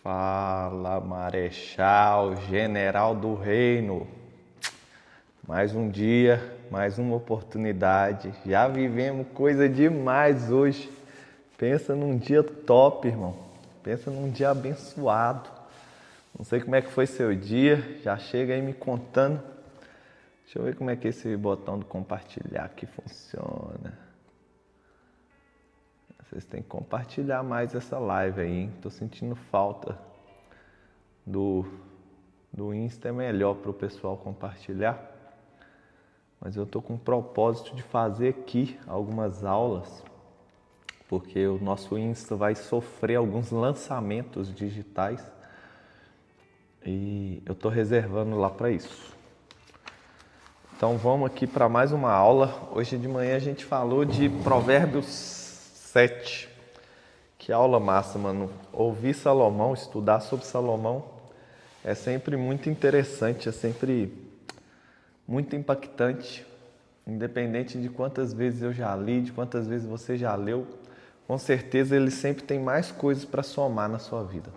Fala, Marechal, General do Reino. Mais um dia, mais uma oportunidade. Já vivemos coisa demais hoje. Pensa num dia top, irmão. Pensa num dia abençoado. Não sei como é que foi seu dia. Já chega aí me contando. Deixa eu ver como é que esse botão do compartilhar aqui funciona. Vocês têm que compartilhar mais essa live aí, hein? Tô sentindo falta do Insta, é melhor para o pessoal compartilhar. Mas eu tô com o propósito de fazer aqui algumas aulas, porque o nosso Insta vai sofrer alguns lançamentos digitais e eu tô reservando lá para isso. Então vamos aqui para mais uma aula. Hoje de manhã a gente falou de Provérbios 7. Que aula massa, mano. Ouvir Salomão, estudar sobre Salomão é sempre muito interessante, é sempre muito impactante. Independente de quantas vezes eu já li, de quantas vezes você já leu, com certeza ele sempre tem mais coisas para somar na sua vida.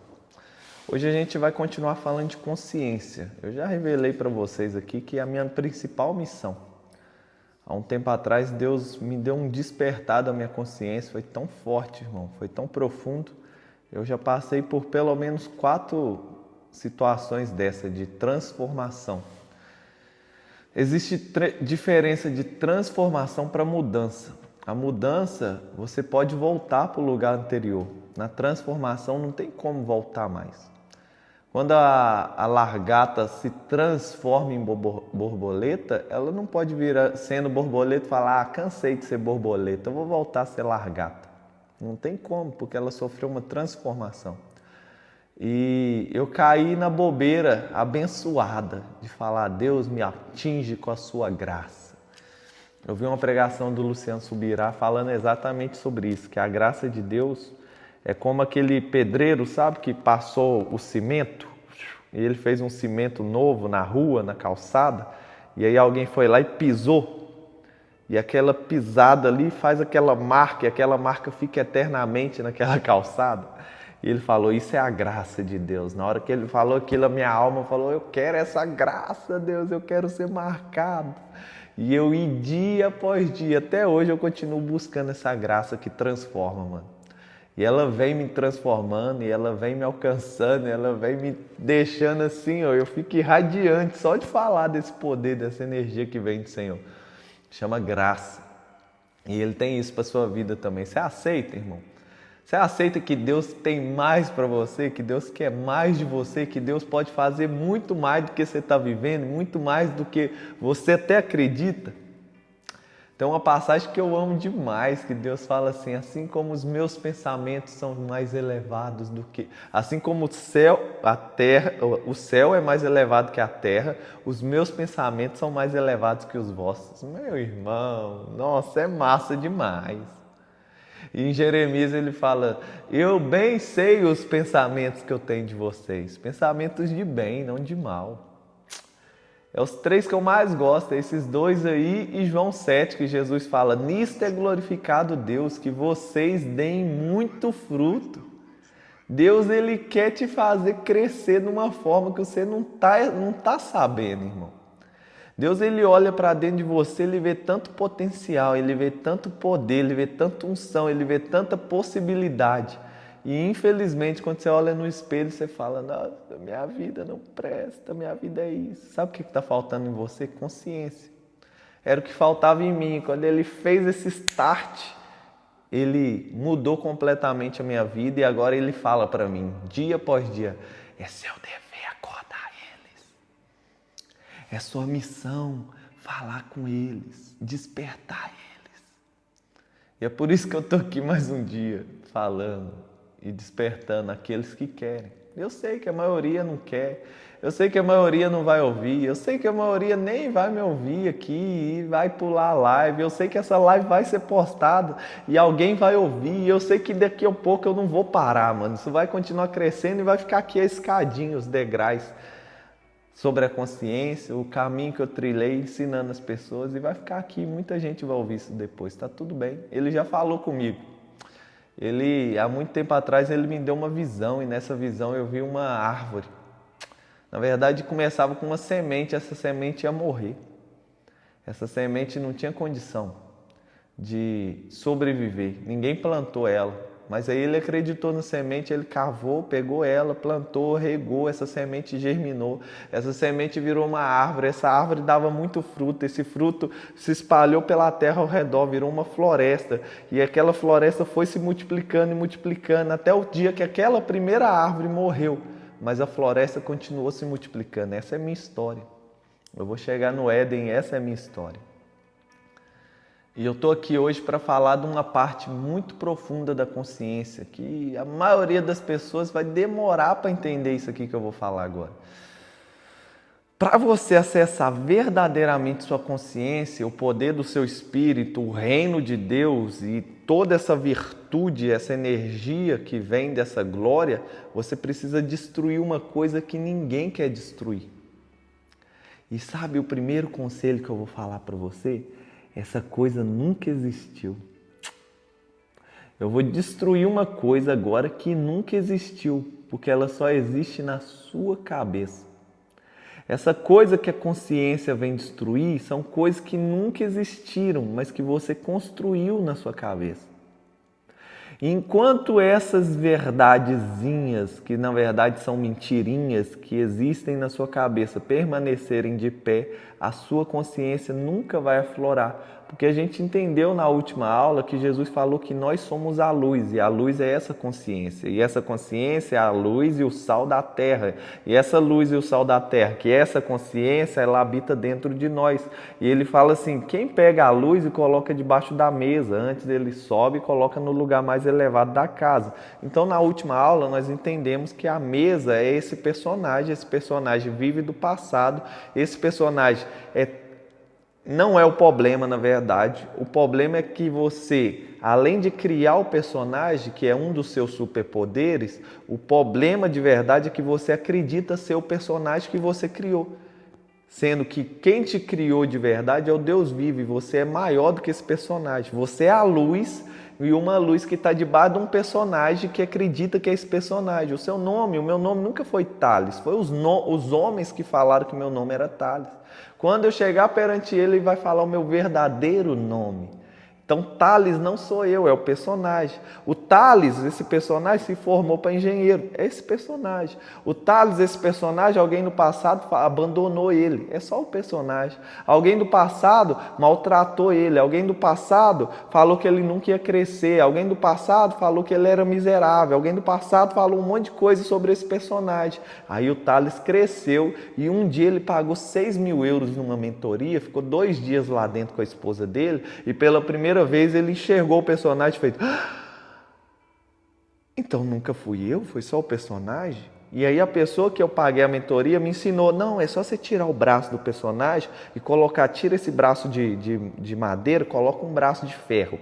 Hoje a gente vai continuar falando de consciência. Eu já revelei para vocês aqui que a minha principal missão, há um tempo atrás, Deus me deu um despertar da minha consciência. Foi tão forte, irmão, foi tão profundo. Eu já passei por pelo menos 4 situações dessa de transformação. Existe diferença de transformação para mudança. A mudança, você pode voltar para o lugar anterior. Na transformação, não tem como voltar mais. Quando a largata se transforma em borboleta, ela não pode vir sendo borboleta e falar: cansei de ser borboleta, eu vou voltar a ser largata. Não tem como, porque ela sofreu uma transformação. E eu caí na bobeira abençoada de falar: Deus me atinge com a sua graça. Eu vi uma pregação do Luciano Subirá falando exatamente sobre isso, que a graça de Deus é como aquele pedreiro, sabe, que passou o cimento e ele fez um cimento novo na rua, na calçada, e aí alguém foi lá e pisou. E aquela pisada ali faz aquela marca, e aquela marca fica eternamente naquela calçada. E ele falou: isso é a graça de Deus. Na hora que ele falou aquilo, a minha alma falou: eu quero essa graça, Deus, eu quero ser marcado. E eu ia dia após dia, até hoje eu continuo buscando essa graça que transforma, mano. E ela vem me transformando, e ela vem me alcançando, e ela vem me deixando assim, ó, eu fico irradiante só de falar desse poder, dessa energia que vem do Senhor. Chama graça. E Ele tem isso para sua vida também. Você aceita, irmão? Você aceita que Deus tem mais para você, que Deus quer mais de você, que Deus pode fazer muito mais do que você está vivendo, muito mais do que você até acredita? Tem uma passagem que eu amo demais, que Deus fala assim: assim como os meus pensamentos são mais elevados do que... Assim como o céu é mais elevado que a terra, os meus pensamentos são mais elevados que os vossos. Meu irmão, nossa, é massa demais. E em Jeremias ele fala: eu bem sei os pensamentos que eu tenho de vocês, pensamentos de bem, não de mal. É os 3 que eu mais gosto, esses 2 aí e João 7, que Jesus fala: nisto é glorificado Deus, que vocês deem muito fruto. Deus, Ele quer te fazer crescer de uma forma que você não tá sabendo, irmão. Deus, Ele olha para dentro de você, Ele vê tanto potencial, Ele vê tanto poder, Ele vê tanta unção, Ele vê tanta possibilidade. E infelizmente, quando você olha no espelho, você fala: nossa, minha vida não presta, minha vida é isso. Sabe o que está faltando em você? Consciência. Era o que faltava em mim. Quando Ele fez esse start, Ele mudou completamente a minha vida e agora Ele fala para mim, dia após dia: é seu dever acordar eles. É sua missão falar com eles, despertar eles. E é por isso que eu estou aqui mais um dia falando e despertando aqueles que querem. Eu sei que a maioria não quer, eu sei que a maioria não vai ouvir, eu sei que a maioria nem vai me ouvir aqui e vai pular a live, eu sei que essa live vai ser postada e alguém vai ouvir, e eu sei que daqui a pouco eu não vou parar, mano. Isso vai continuar crescendo e vai ficar aqui a escadinha, os degraus sobre a consciência, o caminho que eu trilhei ensinando as pessoas, e vai ficar aqui, muita gente vai ouvir isso depois, tá tudo bem. Ele já falou comigo. há muito tempo atrás, ele me deu uma visão e nessa visão eu vi uma árvore. Na verdade, começava com uma semente, essa semente ia morrer. Essa semente não tinha condição de sobreviver, ninguém plantou ela. Mas aí ele acreditou na semente, ele cavou, pegou ela, plantou, regou, essa semente germinou, essa semente virou uma árvore, essa árvore dava muito fruto, esse fruto se espalhou pela terra ao redor, virou uma floresta, e aquela floresta foi se multiplicando e multiplicando, até o dia que aquela primeira árvore morreu, mas a floresta continuou se multiplicando. Essa é a minha história. Eu vou chegar no Éden, essa é a minha história. E eu estou aqui hoje para falar de uma parte muito profunda da consciência, que a maioria das pessoas vai demorar para entender isso aqui que eu vou falar agora. Para você acessar verdadeiramente sua consciência, o poder do seu espírito, o reino de Deus e toda essa virtude, essa energia que vem dessa glória, você precisa destruir uma coisa que ninguém quer destruir. E sabe o primeiro conselho que eu vou falar para você? Essa coisa nunca existiu. Eu vou destruir uma coisa agora que nunca existiu, porque ela só existe na sua cabeça. Essa coisa que a consciência vem destruir são coisas que nunca existiram, mas que você construiu na sua cabeça. Enquanto essas verdadezinhas, que na verdade são mentirinhas, que existem na sua cabeça, permanecerem de pé, a sua consciência nunca vai aflorar. Porque a gente entendeu na última aula que Jesus falou que nós somos a luz, e a luz é essa consciência. E essa consciência é a luz e o sal da terra. E essa luz e o sal da terra, que essa consciência, ela habita dentro de nós. E ele fala assim, quem pega a luz e coloca debaixo da mesa, antes ele sobe e coloca no lugar mais elevado da casa. Então na última aula nós entendemos que a mesa é esse personagem vive do passado, esse personagem não é o problema, na verdade. O problema é que você, além de criar o personagem, que é um dos seus superpoderes, o problema de verdade é que você acredita ser o personagem que você criou. Sendo que quem te criou de verdade é o Deus vivo, e você é maior do que esse personagem. Você é a luz, e uma luz que está debaixo de um personagem que acredita que é esse personagem. O meu nome nunca foi Thales. Foi os homens que falaram que meu nome era Thales. Quando eu chegar perante ele vai falar o meu verdadeiro nome. Então, Thales não sou eu, é o personagem. O Thales, esse personagem, se formou para engenheiro. É esse personagem. O Thales, esse personagem, alguém no passado abandonou ele. É só o personagem. Alguém do passado maltratou ele. Alguém do passado falou que ele nunca ia crescer. Alguém do passado falou que ele era miserável. Alguém do passado falou um monte de coisa sobre esse personagem. Aí o Thales cresceu e um dia ele pagou 6.000 euros numa mentoria, ficou 2 dias lá dentro com a esposa dele e pela primeira vez ele enxergou o personagem e fez: então nunca fui eu, foi só o personagem? E aí a pessoa que eu paguei a mentoria me ensinou: não, é só você tirar o braço do personagem e tira esse braço de madeira, coloca um braço de ferro.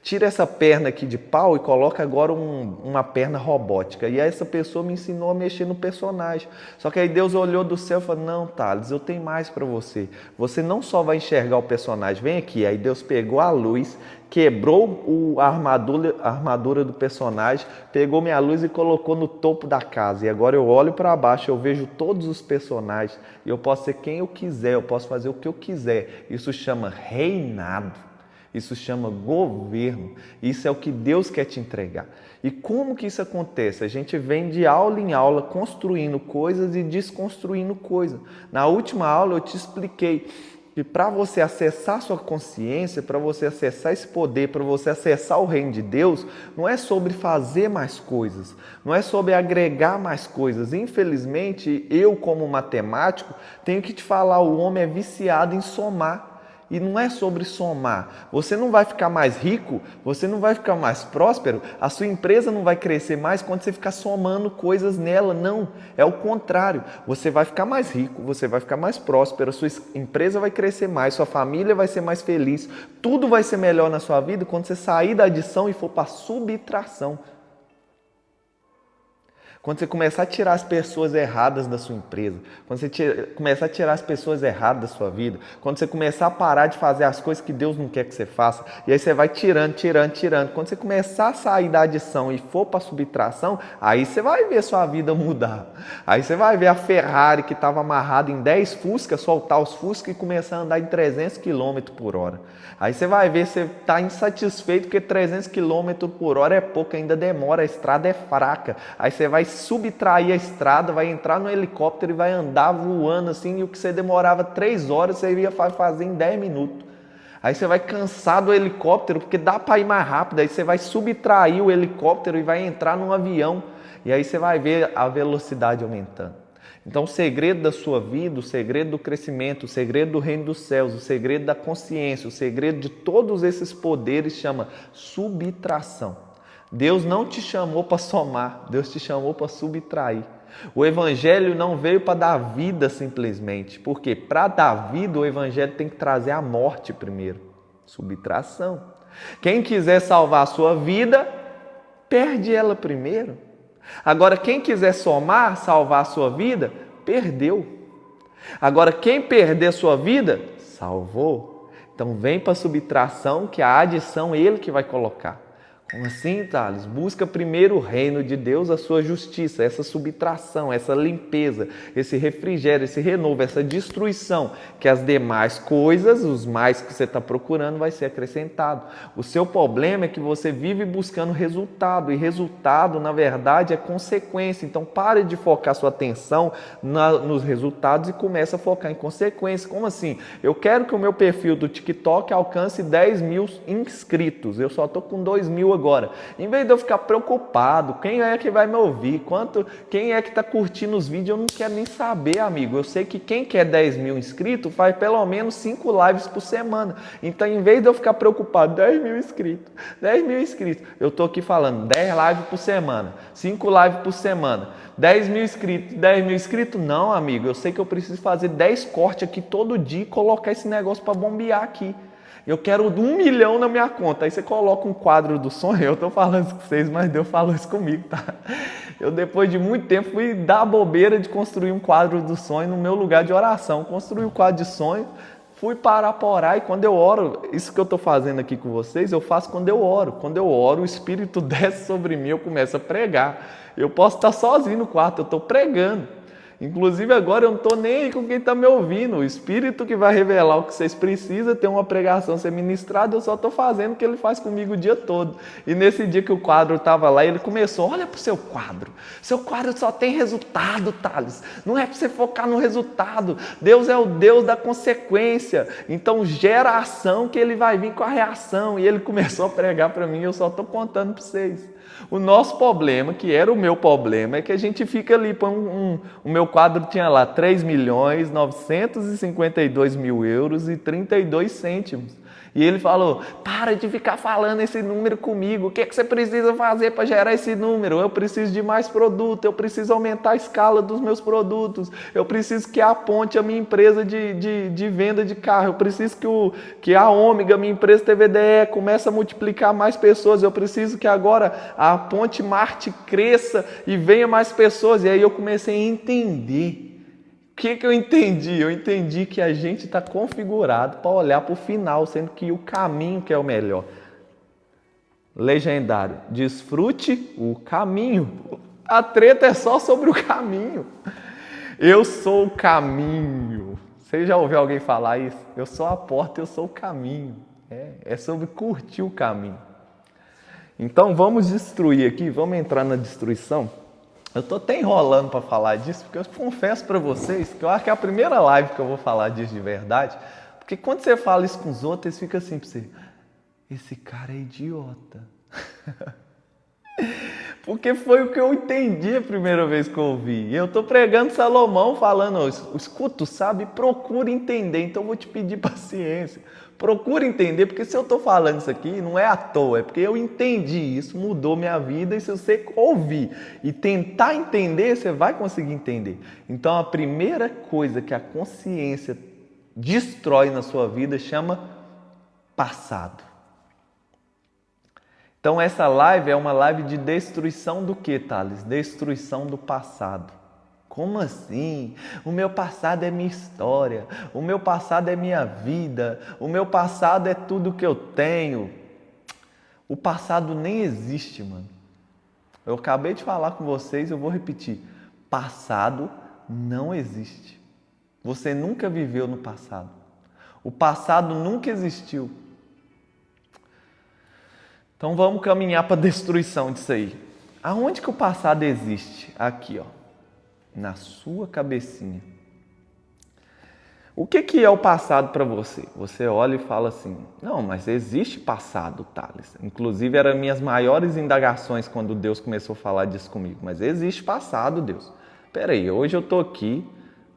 Tira essa perna aqui de pau e coloca agora uma perna robótica. E aí essa pessoa me ensinou a mexer no personagem. Só que aí Deus olhou do céu e falou: não, Thales, eu tenho mais para você. Você não só vai enxergar o personagem, vem aqui. Aí Deus pegou a luz, quebrou a armadura do personagem, pegou minha luz e colocou no topo da casa. E agora eu olho para baixo, eu vejo todos os personagens. E eu posso ser quem eu quiser, eu posso fazer o que eu quiser. Isso chama reinado. Isso chama governo. Isso é o que Deus quer te entregar. E como que isso acontece? A gente vem de aula em aula construindo coisas e desconstruindo coisas. Na última aula eu te expliquei que para você acessar sua consciência, para você acessar esse poder, para você acessar o reino de Deus, não é sobre fazer mais coisas, não é sobre agregar mais coisas. Infelizmente, eu como matemático tenho que te falar, o homem é viciado em somar. E não é sobre somar. Você não vai ficar mais rico, você não vai ficar mais próspero, a sua empresa não vai crescer mais quando você ficar somando coisas nela. Não, é o contrário. Você vai ficar mais rico, você vai ficar mais próspero, a sua empresa vai crescer mais, sua família vai ser mais feliz, tudo vai ser melhor na sua vida quando você sair da adição e for para a subtração. Quando você começar a tirar as pessoas erradas da sua empresa, quando você começar a tirar as pessoas erradas da sua vida, quando você começar a parar de fazer as coisas que Deus não quer que você faça, e aí você vai tirando. Quando você começar a sair da adição e for para a subtração, aí você vai ver sua vida mudar. Aí você vai ver a Ferrari que estava amarrada em 10 Fusca, soltar os Fusca e começar a andar em 300 km por hora. Aí você vai ver, você está insatisfeito porque 300 km por hora é pouco, ainda demora, a estrada é fraca. Aí você vai subtrair a estrada, vai entrar no helicóptero e vai andar voando assim, e o que você demorava 3 horas, você ia fazer em 10 minutos. Aí você vai cansar do helicóptero, porque dá para ir mais rápido, aí você vai subtrair o helicóptero e vai entrar num avião. E aí você vai ver a velocidade aumentando. Então o segredo da sua vida, o segredo do crescimento, o segredo do reino dos céus, o segredo da consciência, o segredo de todos esses poderes chama subtração. Deus não te chamou para somar, Deus te chamou para subtrair. O evangelho não veio para dar vida simplesmente, porque para dar vida o evangelho tem que trazer a morte primeiro, subtração. Quem quiser salvar a sua vida, perde ela primeiro. Agora, quem quiser somar, salvar a sua vida, perdeu. Agora, quem perder a sua vida, salvou. Então, vem para a subtração, que a adição ele que vai colocar. Como assim, Thales? Busca primeiro o reino de Deus, a sua justiça, essa subtração, essa limpeza, esse refrigério, esse renovo, essa destruição, que as demais coisas, os mais que você está procurando, vai ser acrescentado. O seu problema é que você vive buscando resultado, e resultado, na verdade, é consequência. Então, pare de focar sua atenção nos resultados e comece a focar em consequência. Como assim? Eu quero que o meu perfil do TikTok alcance 10 mil inscritos, eu só estou com 2 mil agora. Em vez de eu ficar preocupado, quem é que vai me ouvir, quem é que está curtindo os vídeos, eu não quero nem saber, amigo. Eu sei que quem quer 10 mil inscritos faz pelo menos 5 lives por semana. Então, em vez de eu ficar preocupado, 10 mil inscritos, eu estou aqui falando 10 lives por semana, 5 lives por semana, 10 mil inscritos, não, amigo. Eu sei que eu preciso fazer 10 cortes aqui todo dia e colocar esse negócio para bombear aqui. Eu quero 1 milhão na minha conta. Aí você coloca um quadro do sonho. Eu estou falando isso com vocês, mas Deus falou isso comigo, tá? Eu, depois de muito tempo, fui dar a bobeira de construir um quadro do sonho no meu lugar de oração. Construí o quadro de sonho, fui parar para orar, e quando eu oro, isso que eu estou fazendo aqui com vocês, eu faço quando eu oro. Quando eu oro, o Espírito desce sobre mim, eu começo a pregar. Eu posso estar sozinho no quarto, eu estou pregando. Inclusive agora eu não estou nem aí com quem está me ouvindo. O Espírito que vai revelar o que vocês precisam, ter uma pregação ser ministrada, eu só estou fazendo o que ele faz comigo o dia todo. E nesse dia que o quadro estava lá, ele começou: olha para o seu quadro só tem resultado, Thales. Não é para você focar no resultado. Deus é o Deus da consequência. Então gera a ação que ele vai vir com a reação. E ele começou a pregar para mim, eu só estou contando para vocês. O nosso problema, que era o meu problema, é que a gente fica ali, o meu quadro tinha lá 3.952.000 euros e 32 cêntimos. E ele falou: para de ficar falando esse número comigo, o que você precisa fazer para gerar esse número? Eu preciso de mais produto, eu preciso aumentar a escala dos meus produtos, eu preciso que a Ponte, a minha empresa de venda de carro, eu preciso que a Ômega, minha empresa TVDE, comece a multiplicar mais pessoas, eu preciso que agora a Ponte Marte cresça e venha mais pessoas. E aí eu comecei a entender. O que eu entendi? Eu entendi que a gente está configurado para olhar para o final, sendo que o caminho que é o melhor. Legendário: desfrute o caminho. A treta é só sobre o caminho. Eu sou o caminho. Você já ouviu alguém falar isso? Eu sou a porta, eu sou o caminho. É sobre curtir o caminho. Então vamos destruir aqui, vamos entrar na destruição. Eu estou até enrolando para falar disso, porque eu confesso para vocês que eu acho que é a primeira live que eu vou falar disso de verdade. Porque quando você fala isso com os outros, eles ficam assim para você: esse cara é idiota. Porque foi o que eu entendi a primeira vez que eu ouvi. Eu estou pregando Salomão falando: escuta, sabe, procura entender. Então eu vou te pedir paciência. Procura entender, porque se eu estou falando isso aqui, não é à toa, é porque eu entendi isso, mudou minha vida, e se você ouvir e tentar entender, você vai conseguir entender. Então a primeira coisa que a consciência destrói na sua vida chama passado. Então essa live é uma live de destruição do que, Thales? Destruição do passado. Como assim? O meu passado é minha história, o meu passado é minha vida, o meu passado é tudo que eu tenho. O passado nem existe, mano. Eu acabei de falar com vocês, eu vou repetir. Passado não existe. Você nunca viveu no passado. O passado nunca existiu. Então vamos caminhar para a destruição disso aí. Aonde que o passado existe? Aqui, ó, na sua cabecinha. O que é o passado para você? Você olha e fala assim, não, mas existe passado, Thales. Inclusive, eram minhas maiores indagações quando Deus começou a falar disso comigo. Mas existe passado, Deus. Peraí, hoje eu estou aqui.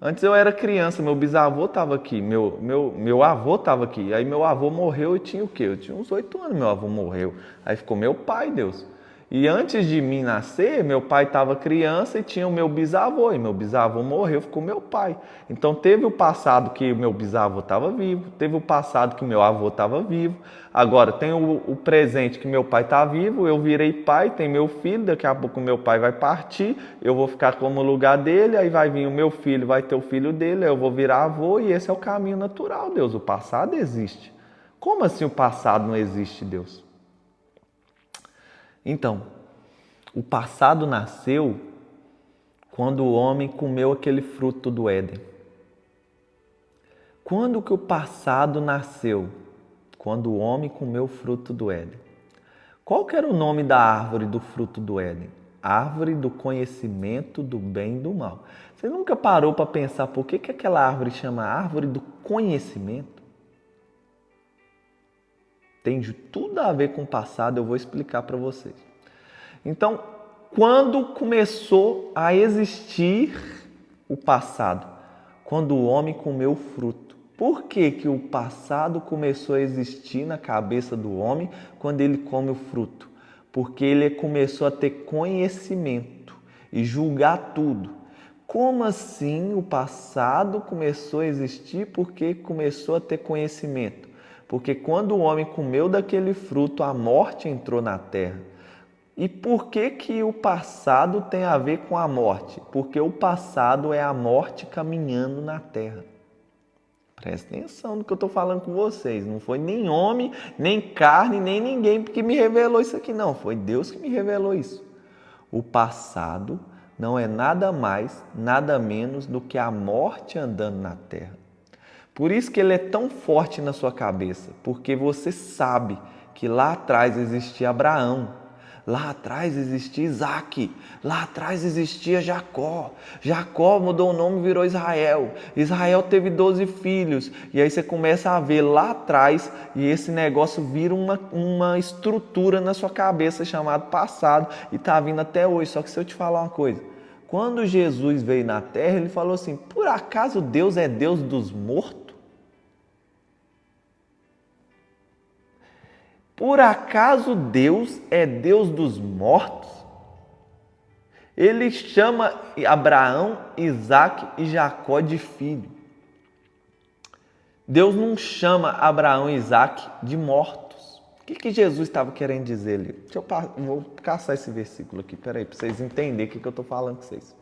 Antes eu era criança, meu bisavô estava aqui, meu avô estava aqui. Aí meu avô morreu, eu tinha o quê? Eu tinha uns 8 anos, meu avô morreu. Aí ficou meu pai, Deus. E antes de mim nascer, meu pai estava criança e tinha o meu bisavô. E meu bisavô morreu, ficou meu pai. Então teve o passado que o meu bisavô estava vivo, teve o passado que meu avô estava vivo. Agora tem o presente que meu pai está vivo, eu virei pai, tem meu filho, daqui a pouco meu pai vai partir, eu vou ficar como lugar dele, aí vai vir o meu filho, vai ter o filho dele, eu vou virar avô e esse é o caminho natural, Deus. O passado existe. Como assim o passado não existe, Deus? Então, o passado nasceu quando o homem comeu aquele fruto do Éden. Quando que o passado nasceu? Quando o homem comeu o fruto do Éden. Qual que era o nome da árvore do fruto do Éden? Árvore do conhecimento do bem e do mal. Você nunca parou para pensar por que aquela árvore chama árvore do conhecimento? Tem tudo a ver com o passado, eu vou explicar para vocês. Então, quando começou a existir o passado? Quando o homem comeu o fruto. Por que que o passado começou a existir na cabeça do homem quando ele come o fruto? Porque ele começou a ter conhecimento e julgar tudo. Como assim o passado começou a existir porque começou a ter conhecimento? Porque quando o homem comeu daquele fruto, a morte entrou na terra. E por que que o passado tem a ver com a morte? Porque o passado é a morte caminhando na terra. Presta atenção no que eu estou falando com vocês. Não foi nem homem, nem carne, nem ninguém que me revelou isso aqui, não. Foi Deus que me revelou isso. O passado não é nada mais, nada menos do que a morte andando na terra. Por isso que ele é tão forte na sua cabeça, porque você sabe que lá atrás existia Abraão, lá atrás existia Isaac, lá atrás existia Jacó. Jacó mudou o nome e virou Israel. Israel teve 12 filhos. E aí você começa a ver lá atrás e esse negócio vira uma estrutura na sua cabeça chamada passado e está vindo até hoje. Só que se eu te falar uma coisa, quando Jesus veio na terra, ele falou assim, por acaso Deus é Deus dos mortos? Por acaso Deus é Deus dos mortos? Ele chama Abraão, Isaac e Jacó de filho. Deus não chama Abraão e Isaac de mortos. O que Jesus estava querendo dizer ali? Vou caçar esse versículo aqui, peraí, para vocês entenderem o que eu estou falando com vocês.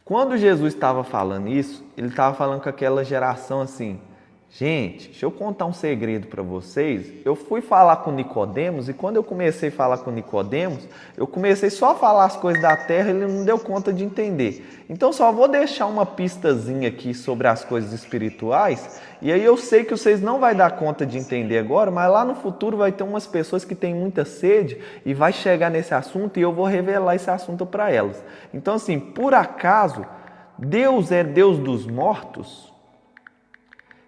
Quando Jesus estava falando isso, ele estava falando com aquela geração assim, gente, deixa eu contar um segredo para vocês. Eu fui falar com Nicodemos e quando eu comecei a falar com Nicodemos, eu comecei só a falar as coisas da terra e ele não deu conta de entender. Então só vou deixar uma pistazinha aqui sobre as coisas espirituais e aí eu sei que vocês não vão dar conta de entender agora, mas lá no futuro vai ter umas pessoas que têm muita sede e vai chegar nesse assunto e eu vou revelar esse assunto para elas. Então assim, por acaso, Deus é Deus dos mortos?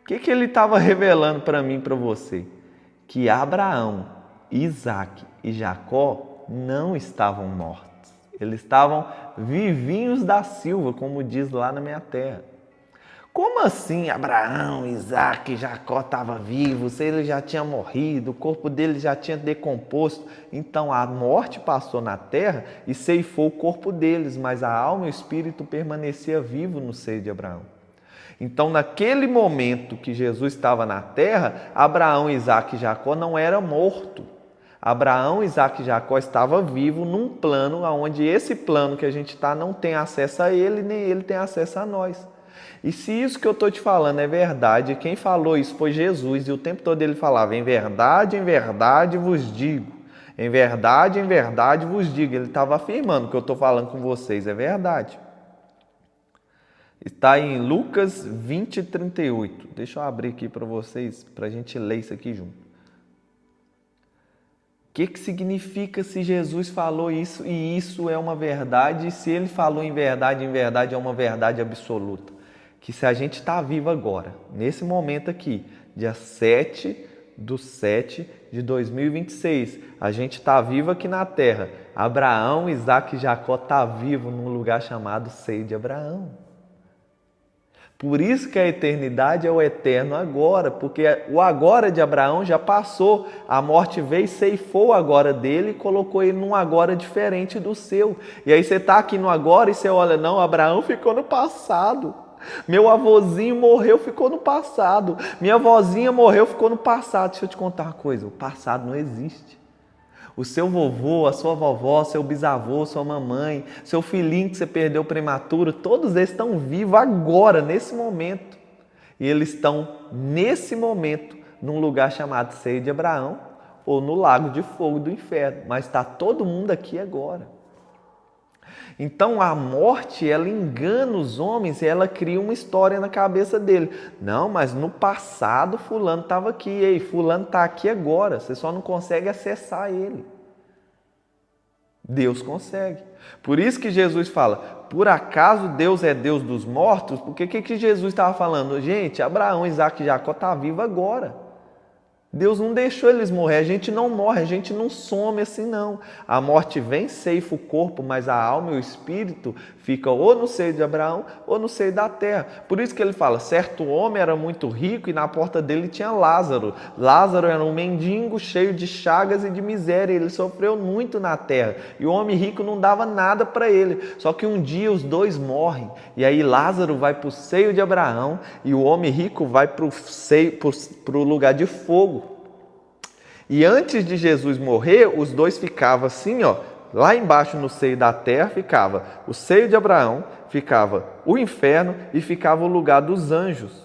O que ele estava revelando para mim e para você? Que Abraão, Isaac e Jacó não estavam mortos. Eles estavam vivinhos da silva, como diz lá na minha terra. Como assim Abraão, Isaac e Jacó estavam vivos? Ele já tinha morrido, o corpo dele já tinha decomposto. Então a morte passou na terra e ceifou o corpo deles, mas a alma e o espírito permanecia vivo no seio de Abraão. Então, naquele momento que Jesus estava na terra, Abraão, Isaac e Jacó não eram mortos. Abraão, Isaac e Jacó estavam vivos num plano onde esse plano que a gente está não tem acesso a ele, nem ele tem acesso a nós. E se isso que eu estou te falando é verdade, quem falou isso foi Jesus, e o tempo todo ele falava, em verdade vos digo. Em verdade vos digo. Ele estava afirmando que eu estou falando com vocês é verdade. Está em Lucas 20, 38. Deixa eu abrir aqui para vocês, para a gente ler isso aqui junto. O que significa se Jesus falou isso e isso é uma verdade? E se ele falou em verdade é uma verdade absoluta? Que se a gente está vivo agora, nesse momento aqui, dia 7/7/2026, a gente está vivo aqui na Terra. Abraão, Isaac e Jacó estão vivos num lugar chamado seio de Abraão. Por isso que a eternidade é o eterno agora, porque o agora de Abraão já passou, a morte veio, ceifou o agora dele e colocou ele num agora diferente do seu. E aí você está aqui no agora e você olha, não, Abraão ficou no passado. Meu avôzinho morreu, ficou no passado. Minha avózinha morreu, ficou no passado. Deixa eu te contar uma coisa, o passado não existe. O seu vovô, a sua vovó, seu bisavô, sua mamãe, seu filhinho que você perdeu prematuro, todos eles estão vivos agora, nesse momento. E eles estão, nesse momento, num lugar chamado Seio de Abraão ou no lago de fogo do inferno. Mas está todo mundo aqui agora. Então a morte, ela engana os homens e ela cria uma história na cabeça dele. Não, mas no passado fulano estava aqui, ei, fulano está aqui agora, você só não consegue acessar ele. Deus consegue. Por isso que Jesus fala, por acaso Deus é Deus dos mortos? Porque o que Jesus estava falando? Gente, Abraão, Isaac e Jacó estão vivos agora. Deus não deixou eles morrer, a gente não morre, a gente não some assim não. A morte vem, ceifa o corpo, mas a alma e o espírito ficam ou no seio de Abraão ou no seio da terra. Por isso que ele fala, certo homem era muito rico e na porta dele tinha Lázaro. Lázaro era um mendigo cheio de chagas e de miséria, ele sofreu muito na terra. E o homem rico não dava nada para ele. Só que um dia os dois morrem e aí Lázaro vai para o seio de Abraão e o homem rico vai para o lugar de fogo. E antes de Jesus morrer, os dois ficavam assim, ó, lá embaixo no seio da terra ficava o seio de Abraão, ficava o inferno e ficava o lugar dos anjos,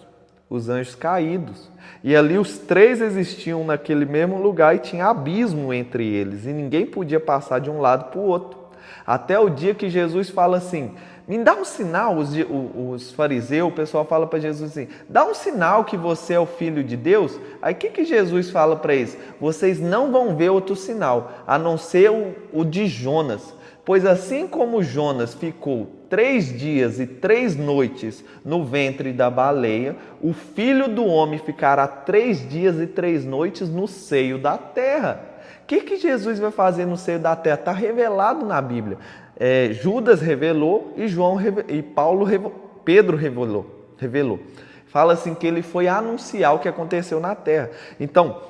os anjos caídos. E ali os três existiam naquele mesmo lugar e tinha abismo entre eles e ninguém podia passar de um lado para o outro. Até o dia que Jesus fala assim, me dá um sinal, os fariseus, o pessoal fala para Jesus assim, dá um sinal que você é o Filho de Deus. Aí o que Jesus fala para eles? Vocês não vão ver outro sinal, a não ser o de Jonas. Pois assim como Jonas ficou 3 dias e 3 noites no ventre da baleia, o Filho do Homem ficará 3 dias e 3 noites no seio da terra. O que Jesus vai fazer no seio da terra? Está revelado na Bíblia. Judas revelou e Pedro revelou. Fala assim que ele foi anunciar o que aconteceu na terra. Então,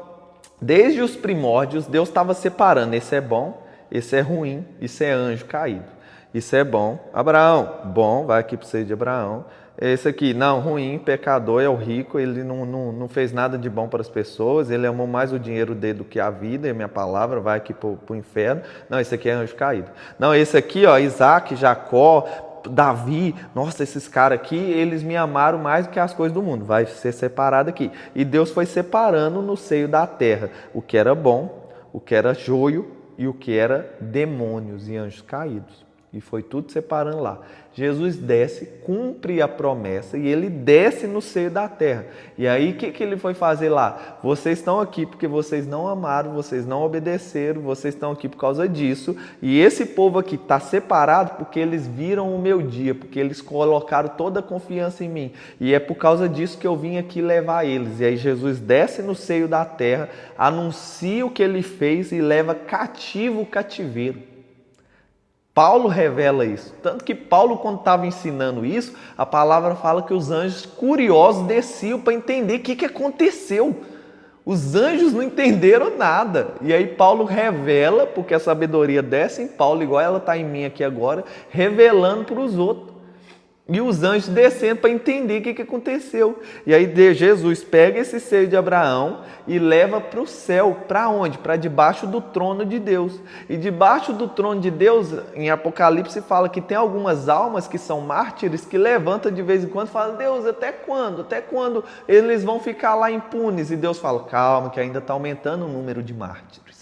desde os primórdios, Deus estava separando. Esse é bom, esse é ruim, isso é anjo caído. Isso é bom. Abraão, bom, vai aqui para o seio de Abraão. Esse aqui, não, ruim, pecador, é o rico, ele não fez nada de bom para as pessoas, ele amou mais o dinheiro dele do que a vida, e a minha palavra vai aqui para o inferno. Não, esse aqui é anjo caído. Não, esse aqui, ó, Isaac, Jacó, Davi, nossa, esses caras aqui, eles me amaram mais do que as coisas do mundo, vai ser separado aqui. E Deus foi separando no seio da terra o que era bom, o que era joio e o que era demônios e anjos caídos. E foi tudo separando lá. Jesus desce, cumpre a promessa e ele desce no seio da terra. E aí o que ele foi fazer lá? Vocês estão aqui porque vocês não amaram, vocês não obedeceram, vocês estão aqui por causa disso. E esse povo aqui está separado porque eles viram o meu dia, porque eles colocaram toda a confiança em mim. E é por causa disso que eu vim aqui levar eles. E aí Jesus desce no seio da terra, anuncia o que ele fez e leva cativo o cativeiro. Paulo revela isso. Tanto que Paulo, quando estava ensinando isso, a palavra fala que os anjos curiosos desciam para entender o que aconteceu. Os anjos não entenderam nada. E aí Paulo revela, porque a sabedoria desce em Paulo, igual ela está em mim aqui agora, revelando para os outros. E os anjos descendo para entender o que aconteceu. E aí Jesus pega esse seio de Abraão e leva para o céu. Para onde? Para debaixo do trono de Deus. E debaixo do trono de Deus, em Apocalipse, fala que tem algumas almas que são mártires que levantam de vez em quando e falam: Deus, até quando? Até quando eles vão ficar lá impunes? E Deus fala: calma, que ainda está aumentando o número de mártires.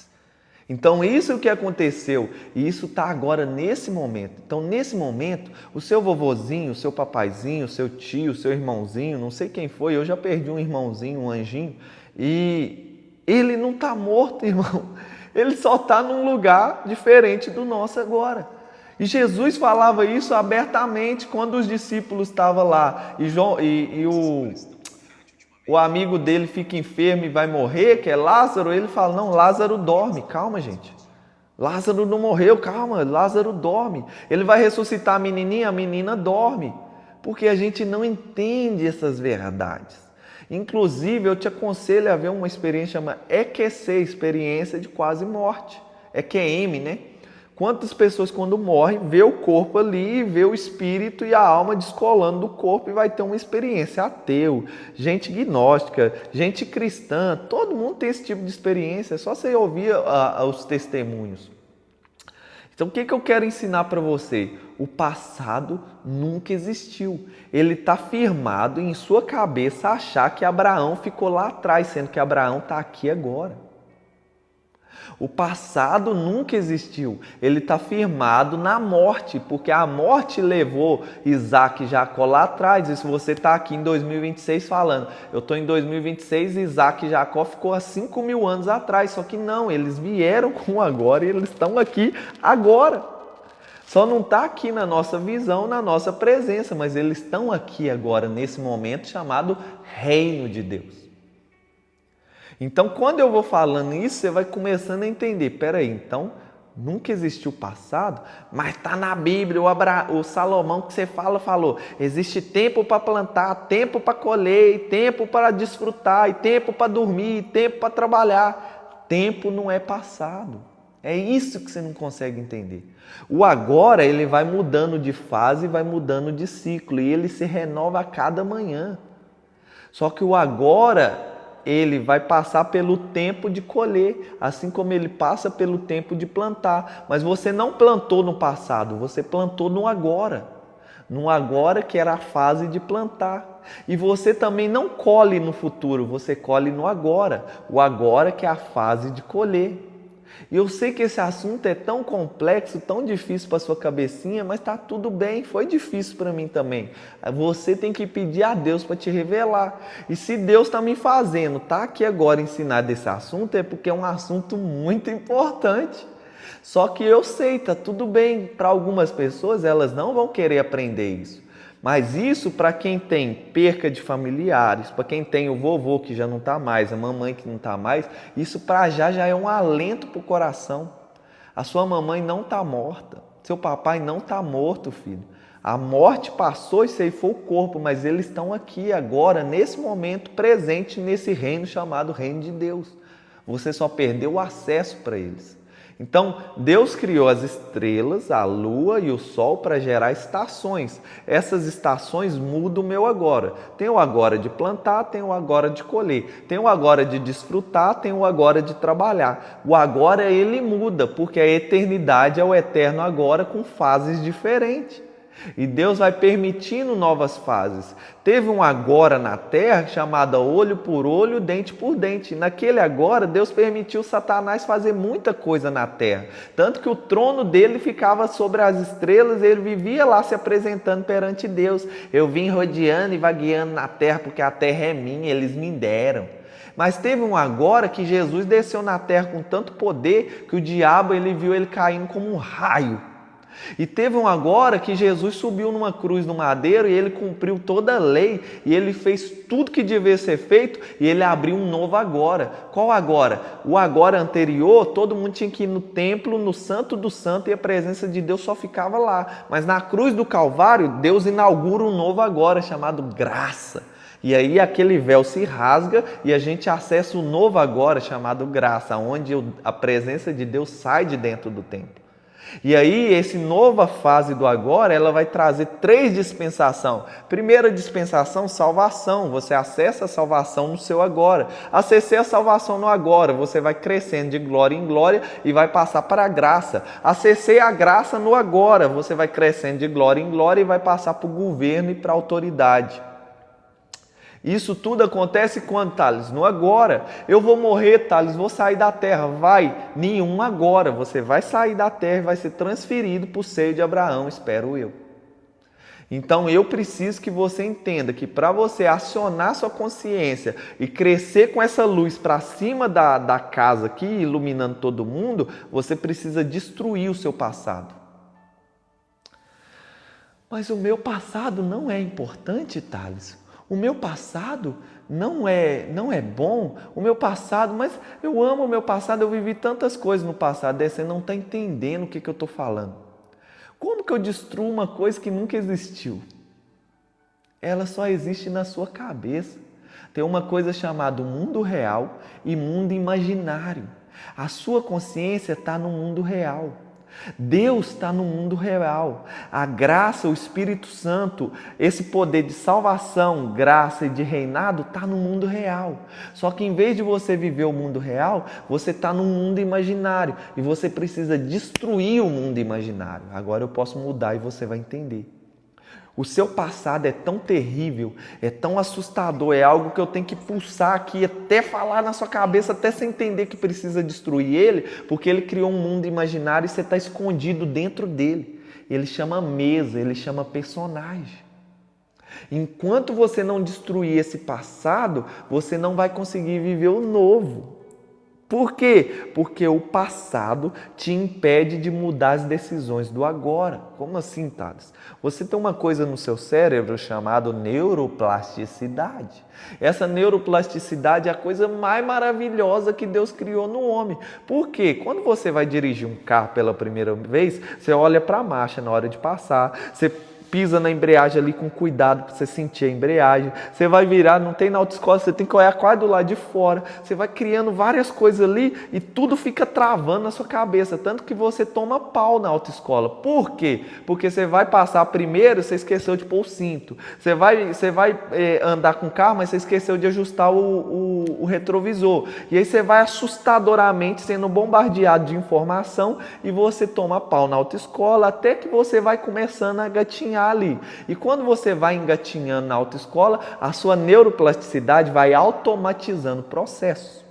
Então isso é o que aconteceu, e isso está agora nesse momento. Então nesse momento, o seu vovozinho, o seu papaizinho, o seu tio, o seu irmãozinho, não sei quem foi, eu já perdi um irmãozinho, um anjinho, e ele não está morto, irmão. Ele só está num lugar diferente do nosso agora. E Jesus falava isso abertamente quando os discípulos estavam lá, o amigo dele fica enfermo e vai morrer, que é Lázaro, ele fala: não, Lázaro dorme. Calma, gente. Lázaro não morreu, calma, Lázaro dorme. Ele vai ressuscitar a menininha, a menina dorme. Porque a gente não entende essas verdades. Inclusive, eu te aconselho a ver uma experiência chamada EQC, experiência de quase morte. EQM, né? Quantas pessoas, quando morrem, vê o corpo ali, vê o espírito e a alma descolando do corpo e vai ter uma experiência. Ateu, gente gnóstica, gente cristã, todo mundo tem esse tipo de experiência, é só você ouvir os testemunhos. Então, o que eu quero ensinar para você? O passado nunca existiu. Ele está firmado em sua cabeça achar que Abraão ficou lá atrás, sendo que Abraão está aqui agora. O passado nunca existiu, ele está firmado na morte, porque a morte levou Isaac e Jacó lá atrás. E se você está aqui em 2026 falando, eu estou em 2026 e Isaac e Jacó ficou há 5.000 anos atrás, só que não, eles vieram com agora e eles estão aqui agora. Só não está aqui na nossa visão, na nossa presença, mas eles estão aqui agora, nesse momento chamado Reino de Deus. Então, quando eu vou falando isso, você vai começando a entender. Peraí, então, nunca existiu passado, mas está na Bíblia, o Salomão que você falou, existe tempo para plantar, tempo para colher, e tempo para desfrutar, e tempo para dormir, e tempo para trabalhar. Tempo não é passado. É isso que você não consegue entender. O agora, ele vai mudando de fase, vai mudando de ciclo, e ele se renova a cada manhã. Só que o agora, ele vai passar pelo tempo de colher, assim como ele passa pelo tempo de plantar. Mas você não plantou no passado, você plantou no agora. No agora, que era a fase de plantar. E você também não colhe no futuro, você colhe no agora. O agora, que é a fase de colher. E eu sei que esse assunto é tão complexo, tão difícil para sua cabecinha, mas está tudo bem, foi difícil para mim também. Você tem que pedir a Deus para te revelar. E se Deus está me fazendo, tá aqui agora ensinar desse assunto, é porque é um assunto muito importante. Só que eu sei, tá tudo bem. Para algumas pessoas, elas não vão querer aprender isso. Mas isso para quem tem perca de familiares, para quem tem o vovô que já não está mais, a mamãe que não está mais, isso para já é um alento para o coração. A sua mamãe não está morta, seu papai não está morto, filho. A morte passou e ceifou o corpo, mas eles estão aqui agora, nesse momento, presente nesse reino chamado Reino de Deus. Você só perdeu o acesso para eles. Então, Deus criou as estrelas, a lua e o sol para gerar estações. Essas estações mudam o meu agora. Tem o agora de plantar, tem o agora de colher. Tem o agora de desfrutar, tem o agora de trabalhar. O agora, ele muda, porque a eternidade é o eterno agora com fases diferentes. E Deus vai permitindo novas fases. Teve um agora na terra chamada olho por olho, dente por dente. Naquele agora, Deus permitiu Satanás fazer muita coisa na terra. Tanto que o trono dele ficava sobre as estrelas, ele vivia lá se apresentando perante Deus. Eu vim rodeando e vagueando na terra, porque a terra é minha, eles me deram. Mas teve um agora que Jesus desceu na terra com tanto poder que o diabo ele viu ele caindo como um raio. E teve um agora que Jesus subiu numa cruz no madeiro e ele cumpriu toda a lei e ele fez tudo que devia ser feito e ele abriu um novo agora. Qual agora? O agora anterior, todo mundo tinha que ir no templo, no santo do santo e a presença de Deus só ficava lá. Mas na cruz do Calvário, Deus inaugura um novo agora chamado graça. E aí aquele véu se rasga e a gente acessa o novo agora chamado graça, onde a presença de Deus sai de dentro do templo. E aí, essa nova fase do agora, ela vai trazer 3 dispensações. Primeira dispensação, salvação. Você acessa a salvação no seu agora. Acessei a salvação no agora, você vai crescendo de glória em glória e vai passar para a graça. Acessei a graça no agora, você vai crescendo de glória em glória e vai passar para o governo e para a autoridade. Isso tudo acontece quando, Thales? No agora. Eu vou morrer, Thales, vou sair da terra. Vai, nenhum agora. Você vai sair da terra e vai ser transferido para o seio de Abraão, espero eu. Então eu preciso que você entenda que para você acionar sua consciência e crescer com essa luz para cima da casa aqui, iluminando todo mundo, você precisa destruir o seu passado. Mas o meu passado não é importante, Thales. O meu passado não é bom, o meu passado, mas eu amo o meu passado, eu vivi tantas coisas no passado, você não está entendendo o que eu estou falando. Como que eu destruo uma coisa que nunca existiu? Ela só existe na sua cabeça. Tem uma coisa chamada mundo real e mundo imaginário. A sua consciência está no mundo real. Deus está no mundo real. A graça, o Espírito Santo, esse poder de salvação, graça e de reinado está no mundo real. Só que em vez de você viver o mundo real, você está no mundo imaginário e você precisa destruir o mundo imaginário. Agora eu posso mudar e você vai entender. O seu passado é tão terrível, é tão assustador, é algo que eu tenho que pulsar aqui, até falar na sua cabeça, até você entender que precisa destruir ele, porque ele criou um mundo imaginário e você está escondido dentro dele. Ele chama mesa, ele chama personagem. Enquanto você não destruir esse passado, você não vai conseguir viver o novo. Por quê? Porque o passado te impede de mudar as decisões do agora. Como assim, Thales? Você tem uma coisa no seu cérebro chamada neuroplasticidade. Essa neuroplasticidade é a coisa mais maravilhosa que Deus criou no homem. Por quê? Quando você vai dirigir um carro pela primeira vez, você olha para a marcha na hora de passar, você pisa na embreagem ali com cuidado para você sentir a embreagem. Você vai virar, não tem na autoescola, você tem que olhar quase do lado de fora. Você vai criando várias coisas ali e tudo fica travando na sua cabeça. Tanto que você toma pau na autoescola. Por quê? Porque você vai passar primeiro, você esqueceu de pôr o cinto. Você vai andar com o carro, mas você esqueceu de ajustar o retrovisor. E aí você vai assustadoramente sendo bombardeado de informação e você toma pau na autoescola até que você vai começando a gatinhar ali. E quando você vai engatinhando na autoescola, a sua neuroplasticidade vai automatizando processos.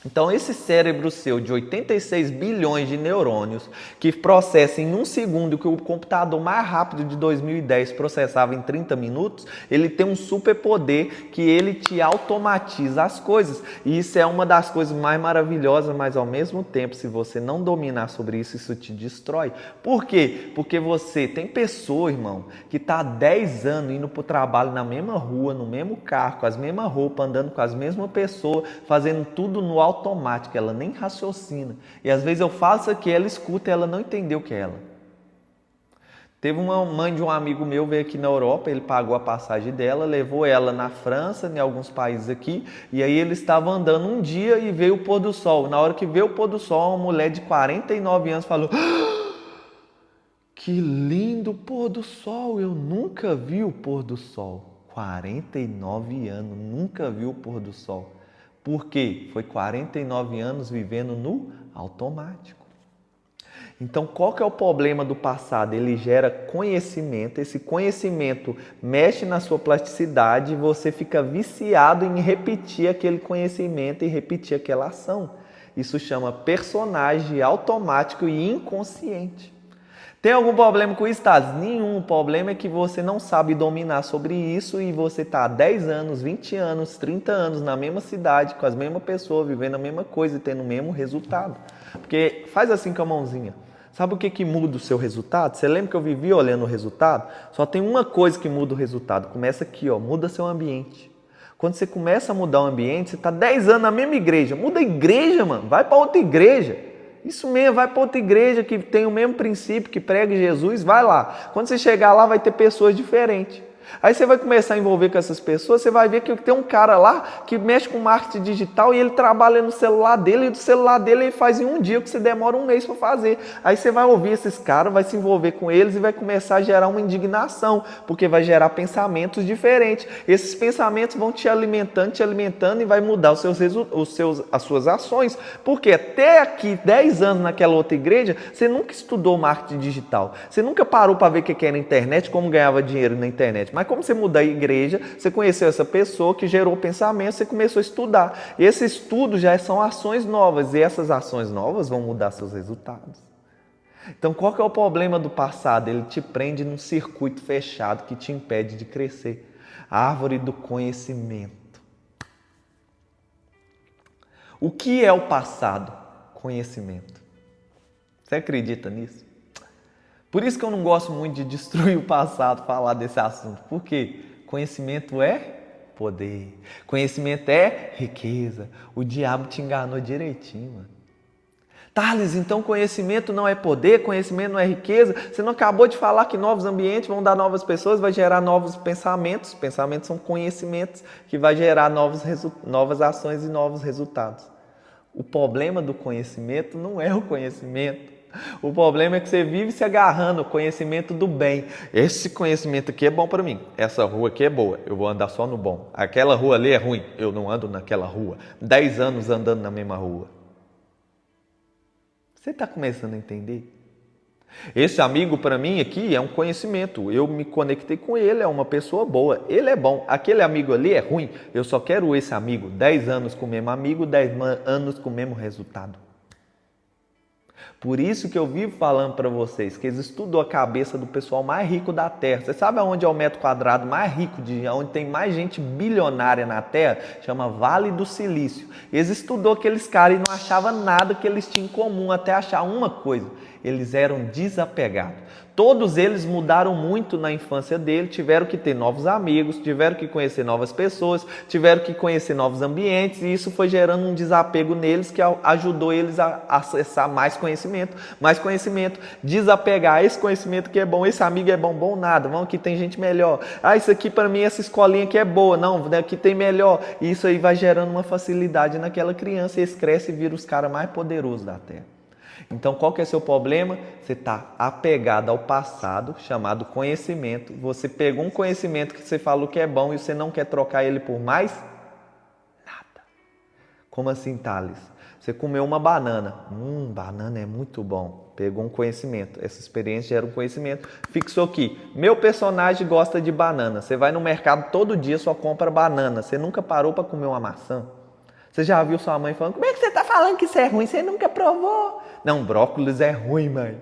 Então, esse cérebro seu de 86 bilhões de neurônios, que processa em 1 segundo que o computador mais rápido de 2010 processava em 30 minutos, ele tem um superpoder que ele te automatiza as coisas. E isso é uma das coisas mais maravilhosas, mas ao mesmo tempo, se você não dominar sobre isso, isso te destrói. Por quê? Porque você tem pessoa, irmão, que está há 10 anos indo para o trabalho na mesma rua, no mesmo carro, com as mesmas roupas, andando com as mesmas pessoas, fazendo tudo no automático, ela nem raciocina. E às vezes eu faço aqui, ela escuta e ela não entendeu o que é ela. Teve uma mãe de um amigo meu, veio aqui na Europa, ele pagou a passagem dela, levou ela na França, em alguns países aqui, e aí ele estava andando um dia e veio o pôr do sol. Na hora que veio o pôr do sol, uma mulher de 49 anos falou: "Ah, que lindo pôr do sol, eu nunca vi o pôr do sol." 49 anos, nunca viu o pôr do sol. Por quê? Foi 49 anos vivendo no automático. Então, qual que é o problema do passado? Ele gera conhecimento, esse conhecimento mexe na sua plasticidade e você fica viciado em repetir aquele conhecimento e repetir aquela ação. Isso chama personagem automático e inconsciente. Tem algum problema com isso, Thales? Nenhum. O problema é que você não sabe dominar sobre isso e você está há 10 anos, 20 anos, 30 anos na mesma cidade, com as mesmas pessoas, vivendo a mesma coisa e tendo o mesmo resultado. Porque faz assim com a mãozinha. Sabe o que muda o seu resultado? Você lembra que eu vivia olhando o resultado? Só tem uma coisa que muda o resultado. Começa aqui, ó, muda seu ambiente. Quando você começa a mudar o ambiente, você está 10 anos na mesma igreja. Muda a igreja, mano. Vai para outra igreja. Isso mesmo, vai para outra igreja que tem o mesmo princípio, que prega Jesus, vai lá. Quando você chegar lá, vai ter pessoas diferentes. Aí você vai começar a envolver com essas pessoas, você vai ver que tem um cara lá que mexe com marketing digital e ele trabalha no celular dele, e do celular dele ele faz em um dia o que você demora um mês para fazer. Aí você vai ouvir esses caras, vai se envolver com eles e vai começar a gerar uma indignação, porque vai gerar pensamentos diferentes. Esses pensamentos vão te alimentando e vai mudar as suas ações. Porque até aqui, 10 anos naquela outra igreja, você nunca estudou marketing digital. Você nunca parou para ver o que era a internet, como ganhava dinheiro na internet. Mas como você mudou a igreja, você conheceu essa pessoa que gerou pensamento, você começou a estudar. E esse estudo já são ações novas, e essas ações novas vão mudar seus resultados. Então, qual que é o problema do passado? Ele te prende num circuito fechado que te impede de crescer. A árvore do conhecimento. O que é o passado? Conhecimento. Você acredita nisso? Por isso que eu não gosto muito de destruir o passado, falar desse assunto. Por quê? Conhecimento é poder. Conhecimento é riqueza. O diabo te enganou direitinho, mano. Thales, então conhecimento não é poder, conhecimento não é riqueza. Você não acabou de falar que novos ambientes vão dar novas pessoas, vai gerar novos pensamentos. Pensamentos são conhecimentos que vai gerar novas ações e novos resultados. O problema do conhecimento não é o conhecimento. O problema é que você vive se agarrando ao conhecimento do bem. Esse conhecimento aqui é bom para mim. Essa rua aqui é boa, eu vou andar só no bom. Aquela rua ali é ruim, eu não ando naquela rua. 10 anos andando na mesma rua. Você está começando a entender? Esse amigo para mim aqui é um conhecimento. Eu me conectei com ele, é uma pessoa boa. Ele é bom. Aquele amigo ali é ruim. Eu só quero esse amigo. 10 anos com o mesmo amigo, 10 anos com o mesmo resultado. Por isso que eu vivo falando para vocês que eles estudam a cabeça do pessoal mais rico da Terra. Você sabe aonde é o metro quadrado mais rico, onde tem mais gente bilionária na Terra? Chama Vale do Silício. Eles estudou aqueles caras e não achavam nada que eles tinham em comum, até achar uma coisa. Eles eram desapegados. Todos eles mudaram muito na infância dele, tiveram que ter novos amigos, tiveram que conhecer novas pessoas, tiveram que conhecer novos ambientes, e isso foi gerando um desapego neles que ajudou eles a acessar mais conhecimento, desapegar esse conhecimento que é bom, esse amigo é bom nada, vamos, aqui tem gente melhor, isso aqui para mim, essa escolinha aqui é boa, não, aqui tem melhor, e isso aí vai gerando uma facilidade naquela criança, e eles crescem e viram os caras mais poderosos da Terra. Então, qual que é o seu problema? Você está apegado ao passado, chamado conhecimento. Você pegou um conhecimento que você falou que é bom e você não quer trocar ele por mais nada. Como assim, Thales? Você comeu uma banana. Banana é muito bom. Pegou um conhecimento. Essa experiência gera um conhecimento. Fixou aqui. Meu personagem gosta de banana. Você vai no mercado todo dia, só compra banana. Você nunca parou para comer uma maçã? Você já viu sua mãe falando, como é que você está falando que isso é ruim? Você nunca provou. Não, brócolis é ruim, mãe.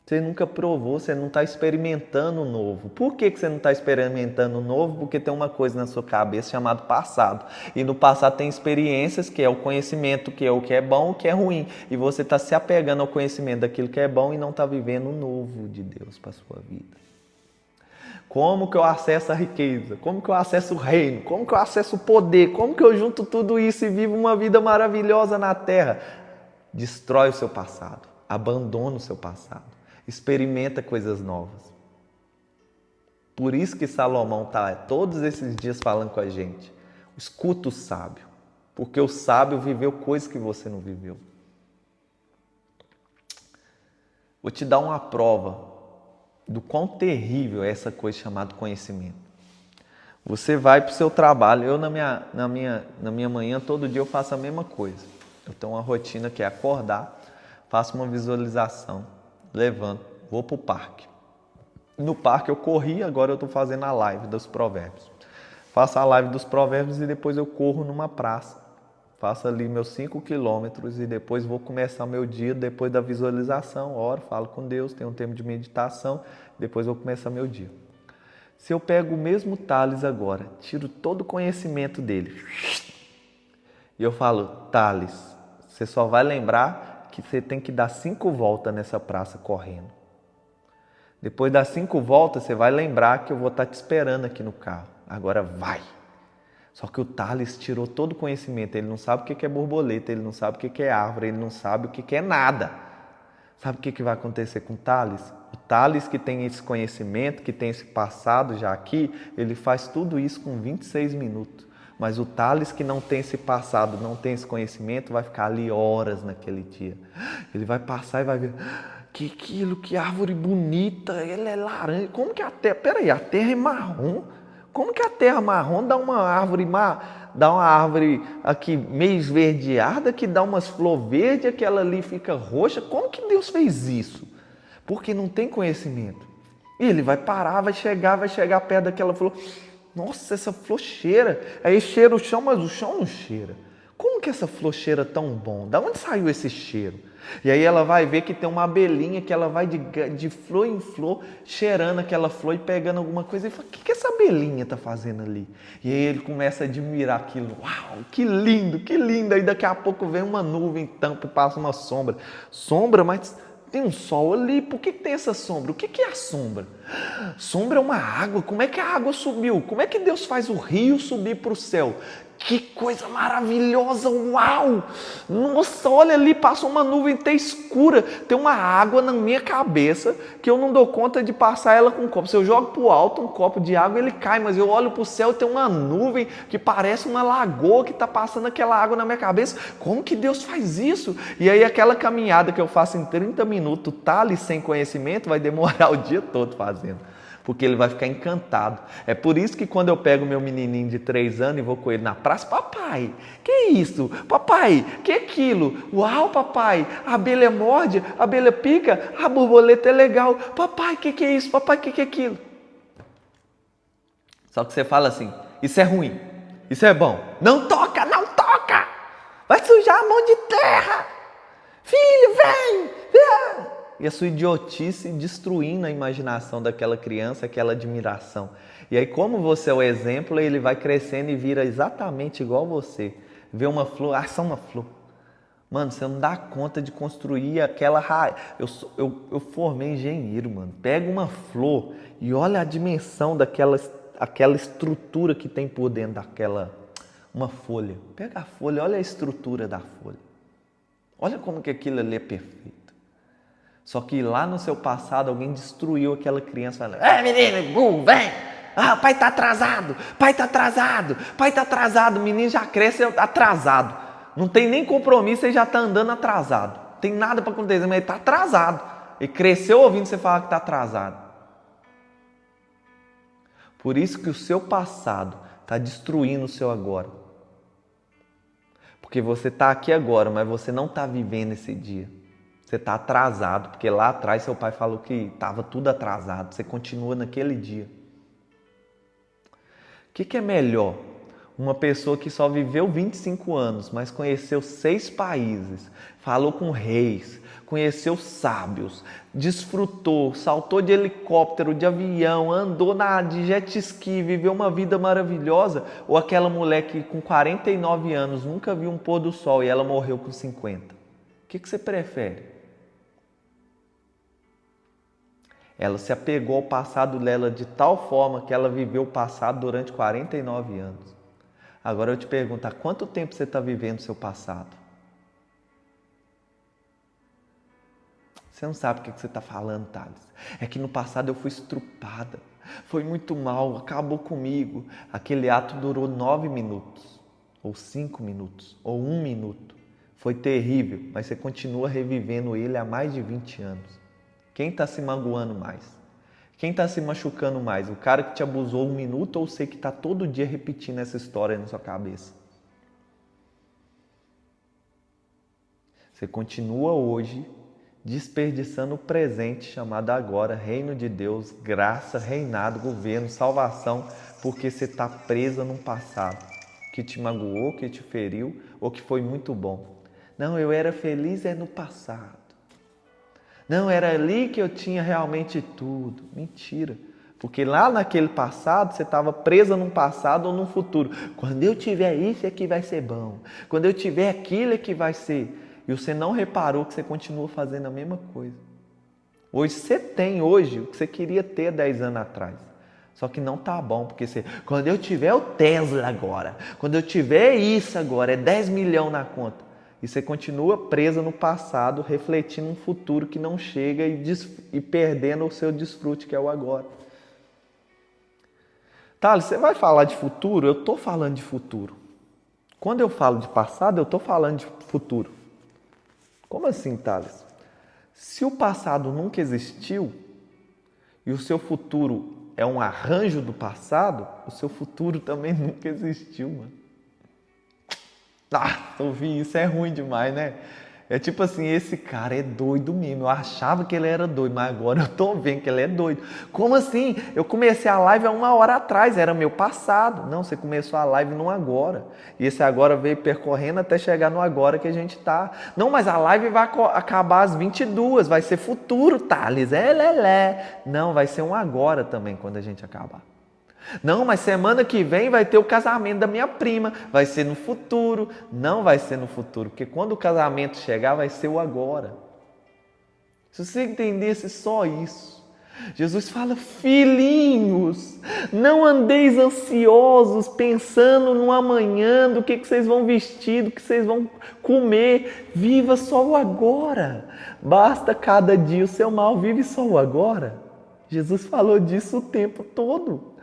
Você nunca provou, você não está experimentando o novo. Por que você não está experimentando o novo? Porque tem uma coisa na sua cabeça chamada passado. E no passado tem experiências, que é o conhecimento, que é o que é bom, o que é ruim. E você está se apegando ao conhecimento daquilo que é bom e não está vivendo o novo de Deus para a sua vida. Como que eu acesso a riqueza? Como que eu acesso o reino? Como que eu acesso o poder? Como que eu junto tudo isso e vivo uma vida maravilhosa na terra? Destrói o seu passado. Abandona o seu passado. Experimenta coisas novas. Por isso que Salomão está todos esses dias falando com a gente. Escuta o sábio. Porque o sábio viveu coisas que você não viveu. Vou te dar uma prova do quão terrível é essa coisa chamada conhecimento. Você vai para o seu trabalho. Eu, na minha manhã, todo dia eu faço a mesma coisa. Eu tenho uma rotina que é acordar, faço uma visualização, levanto, vou para o parque. No parque eu corri, agora eu estou fazendo a live dos provérbios. Faço a live dos provérbios e depois eu corro numa praça. Faço ali meus 5 quilômetros e depois vou começar meu dia depois da visualização. Oro, falo com Deus, tenho um tempo de meditação, depois vou começar meu dia. Se eu pego o mesmo Thales agora, tiro todo o conhecimento dele e eu falo, Thales, você só vai lembrar que você tem que dar 5 voltas nessa praça correndo. Depois das 5 voltas, você vai lembrar que eu vou estar te esperando aqui no carro. Agora vai! Só que o Thales tirou todo o conhecimento. Ele não sabe o que é borboleta, ele não sabe o que é árvore, ele não sabe o que é nada. Sabe o que vai acontecer com o Thales? O Thales, que tem esse conhecimento, que tem esse passado já aqui, ele faz tudo isso com 26 minutos. Mas o Thales, que não tem esse passado, não tem esse conhecimento, vai ficar ali horas naquele dia. Ele vai passar e vai ver, que árvore bonita, ela é laranja. Como que a terra, peraí, a terra é marrom? Como que a terra marrom dá uma árvore aqui meio esverdeada, que dá umas flores verdes, aquela ali fica roxa? Como que Deus fez isso? Porque não tem conhecimento. E ele vai parar, vai chegar perto daquela flor. Nossa, essa flor cheira. Aí cheira o chão, mas o chão não cheira. Como que essa flor cheira tão bom? Da onde saiu esse cheiro? E aí ela vai ver que tem uma abelhinha que ela vai de flor em flor, cheirando aquela flor e pegando alguma coisa. E fala, o que essa abelhinha está fazendo ali? E aí ele começa a admirar aquilo. Uau, que lindo, que lindo. Aí daqui a pouco vem uma nuvem, tampa e passa uma sombra. Sombra, mas tem um sol ali, por que tem essa sombra? O que é a sombra? Sombra é uma água, como é que a água subiu? Como é que Deus faz o rio subir para o céu? Que coisa maravilhosa, uau! Nossa, olha ali, passa uma nuvem até escura, tem uma água na minha cabeça que eu não dou conta de passar ela com um copo. Se eu jogo para o alto um copo de água, ele cai, mas eu olho para o céu e tem uma nuvem que parece uma lagoa que está passando aquela água na minha cabeça. Como que Deus faz isso? E aí aquela caminhada que eu faço em 30 minutos, tá ali sem conhecimento, vai demorar o dia todo fazendo. Porque ele vai ficar encantado. É por isso que quando eu pego meu menininho de 3 anos e vou com ele na praça, papai, que é isso? Papai, que é aquilo? Uau, papai, a abelha morde, a abelha pica, a borboleta é legal. Papai, que é isso? Papai, que é aquilo? Só que você fala assim, isso é ruim, isso é bom. Não toca, não toca! Vai sujar a mão de terra! Filho, vem! E a sua idiotice destruindo a imaginação daquela criança, aquela admiração. E aí, como você é o exemplo, ele vai crescendo e vira exatamente igual você. Vê uma flor, só uma flor. Mano, você não dá conta de construir aquela raiz. Eu formei engenheiro, mano. Pega uma flor e olha a dimensão aquela estrutura que tem por dentro uma folha. Pega a folha, olha a estrutura da folha. Olha como que aquilo ali é perfeito. Só que lá no seu passado alguém destruiu aquela criança falando, menino, burro, vem! Pai tá atrasado, pai tá atrasado, pai tá atrasado. O menino já cresce atrasado. Não tem nem compromisso, ele já tá andando atrasado. Não tem nada para acontecer, mas ele tá atrasado. Ele cresceu ouvindo você falar que tá atrasado. Por isso que o seu passado está destruindo o seu agora. Porque você está aqui agora, mas você não está vivendo esse dia. Você está atrasado, porque lá atrás seu pai falou que estava tudo atrasado. Você continua naquele dia. O que é melhor? Uma pessoa que só viveu 25 anos, mas conheceu 6 países, falou com reis, conheceu sábios, desfrutou, saltou de helicóptero, de avião, andou de jet ski, viveu uma vida maravilhosa, ou aquela mulher que com 49 anos nunca viu um pôr do sol e ela morreu com 50? O que você prefere? Ela se apegou ao passado dela de tal forma que ela viveu o passado durante 49 anos. Agora eu te pergunto, há quanto tempo você está vivendo o seu passado? Você não sabe o que você está falando, Thales. É que no passado eu fui estrupada, foi muito mal, acabou comigo. Aquele ato durou 9 minutos, ou 5 minutos, ou 1 minuto. Foi terrível, mas você continua revivendo ele há mais de 20 anos. Quem está se magoando mais? Quem está se machucando mais? O cara que te abusou 1 minuto ou você que está todo dia repetindo essa história na sua cabeça? Você continua hoje desperdiçando o presente chamado agora, reino de Deus, graça, reinado, governo, salvação, porque você está presa num passado que te magoou, que te feriu ou que foi muito bom. Não, eu era feliz no passado. Não, era ali que eu tinha realmente tudo. Mentira. Porque lá naquele passado, você estava presa num passado ou num futuro. Quando eu tiver isso é que vai ser bom. Quando eu tiver aquilo é que vai ser. E você não reparou que você continua fazendo a mesma coisa. Hoje você tem o que você queria ter 10 anos atrás. Só que não tá bom, porque quando eu tiver o Tesla agora, quando eu tiver isso agora, é 10 milhões na conta. E você continua presa no passado, refletindo um futuro que não chega e perdendo o seu desfrute, que é o agora. Thales, você vai falar de futuro? Eu estou falando de futuro. Quando eu falo de passado, eu estou falando de futuro. Como assim, Thales? Se o passado nunca existiu e o seu futuro é um arranjo do passado, o seu futuro também nunca existiu, mano. Ouvir isso é ruim demais, né? É tipo assim, esse cara é doido mesmo. Eu achava que ele era doido, mas agora eu tô vendo que ele é doido. Como assim? Eu comecei a live há 1 hora atrás, era meu passado. Não, você começou a live no agora. E esse agora veio percorrendo até chegar no agora que a gente tá. Não, mas a live vai acabar às 22, vai ser futuro, Thales. É lelé. Não, vai ser um agora também quando a gente acabar. Não, mas semana que vem vai ter o casamento da minha prima, vai ser no futuro. Não vai ser no futuro, porque quando o casamento chegar vai ser o agora. Se você entendesse só isso, Jesus fala, filhinhos, não andeis ansiosos pensando no amanhã, do que vocês vão vestir, do que vocês vão comer, viva só o agora. Basta cada dia o seu mal, vive só o agora. Jesus falou disso o tempo todo.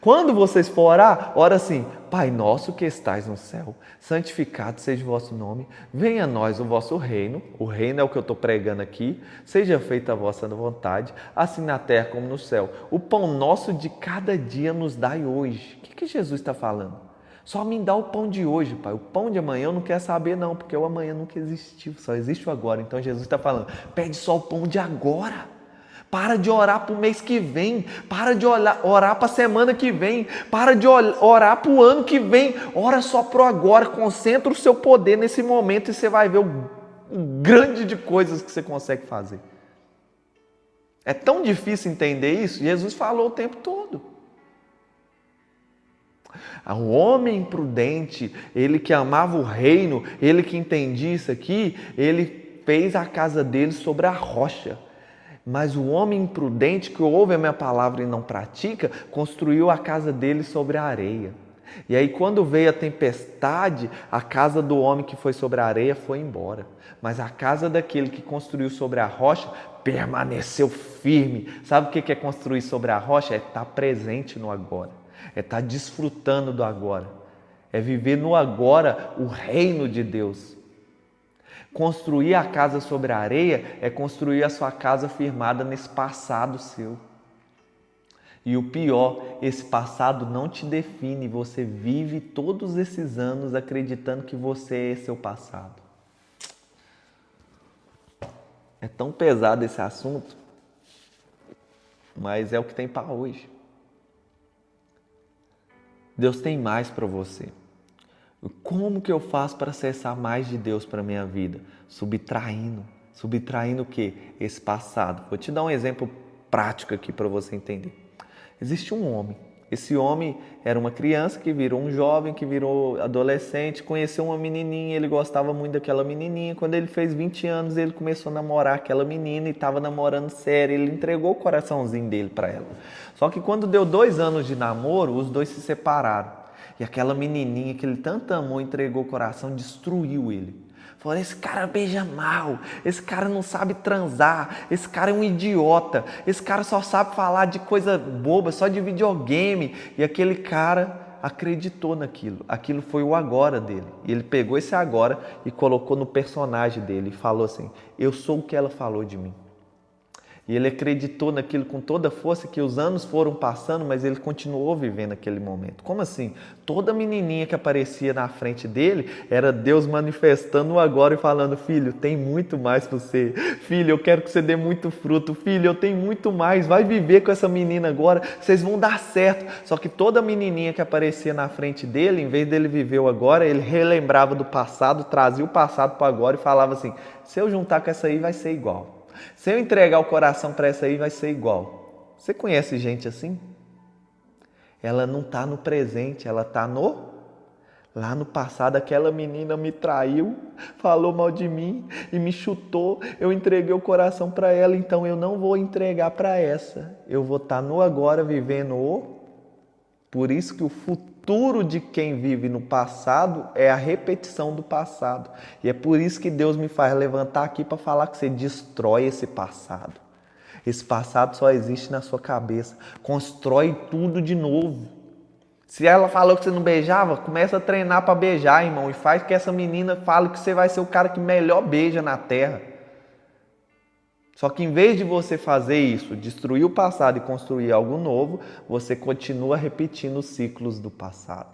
Quando vocês for orar, ora assim, Pai nosso que estais no céu, santificado seja o vosso nome, venha a nós o vosso reino, o reino é o que eu estou pregando aqui, seja feita a vossa vontade, assim na terra como no céu. O pão nosso de cada dia nos dai hoje. O que Jesus está falando? Só me dá o pão de hoje, Pai. O pão de amanhã eu não quero saber não, porque o amanhã nunca existiu, só existe o agora. Então Jesus está falando, pede só o pão de agora. Para de orar para o mês que vem, para de orar para a semana que vem, para de orar para o ano que vem, ora só para o agora, concentra o seu poder nesse momento e você vai ver o grande de coisas que você consegue fazer. É tão difícil entender isso, Jesus falou o tempo todo. O homem prudente, ele que amava o reino, ele que entendia isso aqui, ele fez a casa dele sobre a rocha. Mas o homem imprudente que ouve a minha palavra e não pratica, construiu a casa dele sobre a areia. E aí quando veio a tempestade, a casa do homem que foi sobre a areia foi embora. Mas a casa daquele que construiu sobre a rocha permaneceu firme. Sabe o que é construir sobre a rocha? É estar presente no agora. É estar desfrutando do agora. É viver no agora o reino de Deus. Construir a casa sobre a areia é construir a sua casa firmada nesse passado seu. E o pior, esse passado não te define, você vive todos esses anos acreditando que você é seu passado. É tão pesado esse assunto, mas é o que tem para hoje. Deus tem mais para você. Como que eu faço para acessar mais de Deus para a minha vida? Subtraindo. Subtraindo o quê? Esse passado. Vou te dar um exemplo prático aqui para você entender. Existe um homem. Esse homem era uma criança que virou um jovem, que virou adolescente, conheceu uma menininha, ele gostava muito daquela menininha. Quando ele fez 20 anos, ele começou a namorar aquela menina e estava namorando sério. Ele entregou o coraçãozinho dele para ela. Só que quando deu 2 anos de namoro, os dois se separaram. E aquela menininha que ele tanto amou, entregou o coração, destruiu ele. Falou, esse cara beija mal, esse cara não sabe transar, esse cara é um idiota, esse cara só sabe falar de coisa boba, só de videogame. E aquele cara acreditou naquilo, aquilo foi o agora dele. E ele pegou esse agora e colocou no personagem dele e falou assim, eu sou o que ela falou de mim. E ele acreditou naquilo com toda a força, que os anos foram passando, mas ele continuou vivendo aquele momento. Como assim? Toda menininha que aparecia na frente dele era Deus manifestando o agora e falando, filho, tem muito mais para você. Filho, eu quero que você dê muito fruto. Filho, eu tenho muito mais. Vai viver com essa menina agora, vocês vão dar certo. Só que toda menininha que aparecia na frente dele, em vez dele viver o agora, ele relembrava do passado, trazia o passado para o agora e falava assim, se eu juntar com essa aí vai ser igual. Se eu entregar o coração para essa aí, vai ser igual. Você conhece gente assim? Ela não está no presente, ela está lá no passado. Aquela menina me traiu, falou mal de mim e me chutou. Eu entreguei o coração para ela, então eu não vou entregar para essa. Eu vou estar no agora, vivendo o... Por isso que o futuro futuro de quem vive no passado é a repetição do passado. E é por isso que Deus me faz levantar aqui para falar que você destrói esse passado. Esse passado só existe na sua cabeça. Constrói tudo de novo. Se ela falou que você não beijava, começa a treinar para beijar, irmão. E faz que essa menina fale que você vai ser o cara que melhor beija na terra. Só que em vez de você fazer isso, destruir o passado e construir algo novo, você continua repetindo os ciclos do passado.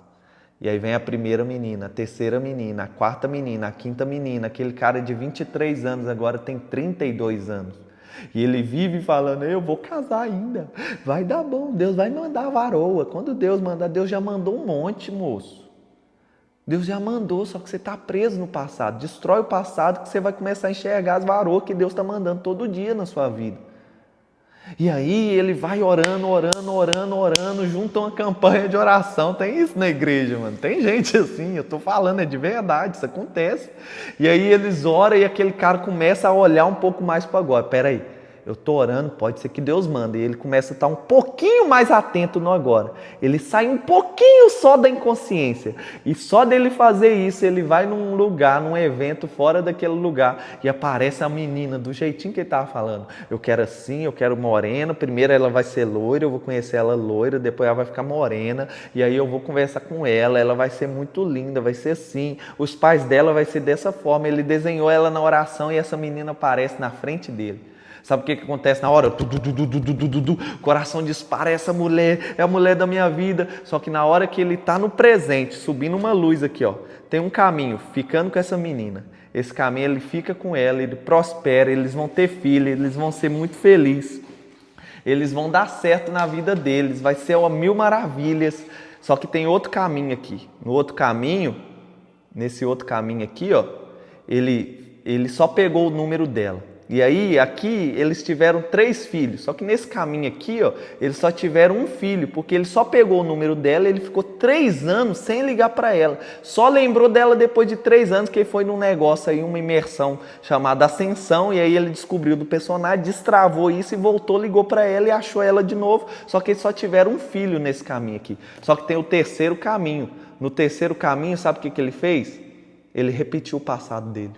E aí vem a primeira menina, a terceira menina, a quarta menina, a quinta menina, aquele cara de 23 anos agora tem 32 anos. E ele vive falando, eu vou casar ainda, vai dar bom, Deus vai mandar a varoa. Quando Deus mandar, Deus já mandou um monte, moço. Deus já mandou, só que você está preso no passado. Destrói o passado que você vai começar a enxergar as varoas que Deus está mandando todo dia na sua vida. E aí ele vai orando, junta uma campanha de oração. Tem isso na igreja, mano. Tem gente assim, eu estou falando, é de verdade, isso acontece. E aí eles oram e aquele cara começa a olhar um pouco mais para agora. Peraí, eu estou orando, pode ser que Deus manda. E ele começa a estar um pouquinho mais atento no agora. Ele sai um pouquinho só da inconsciência. E só dele fazer isso, ele vai num lugar, num evento fora daquele lugar. E aparece a menina do jeitinho que ele estava falando. Eu quero assim, eu quero morena. Primeiro ela vai ser loira, eu vou conhecer ela loira. Depois ela vai ficar morena. E aí eu vou conversar com ela. Ela vai ser muito linda, vai ser assim. Os pais dela vai ser dessa forma. Ele desenhou ela na oração e essa menina aparece na frente dele. Sabe o que acontece na hora? O coração dispara, essa mulher é a mulher da minha vida. Só que na hora que ele está no presente, subindo uma luz aqui, ó, tem um caminho, ficando com essa menina. Esse caminho ele fica com ela, ele prospera, eles vão ter filho, eles vão ser muito felizes. Eles vão dar certo na vida deles, vai ser uma mil maravilhas. Só que tem outro caminho aqui. No outro caminho, nesse outro caminho aqui, ó, ele só pegou o número dela. E aí, aqui, eles tiveram 3 filhos. Só que nesse caminho aqui, ó, eles só tiveram um filho, porque ele só pegou o número dela e ele ficou 3 anos sem ligar para ela. Só lembrou dela depois de 3 anos, que ele foi num negócio aí, uma imersão chamada Ascensão, e aí ele descobriu do personagem, destravou isso e voltou, ligou para ela e achou ela de novo. Só que eles só tiveram um filho nesse caminho aqui. Só que tem o terceiro caminho. No terceiro caminho, sabe o que ele fez? Ele repetiu o passado dele.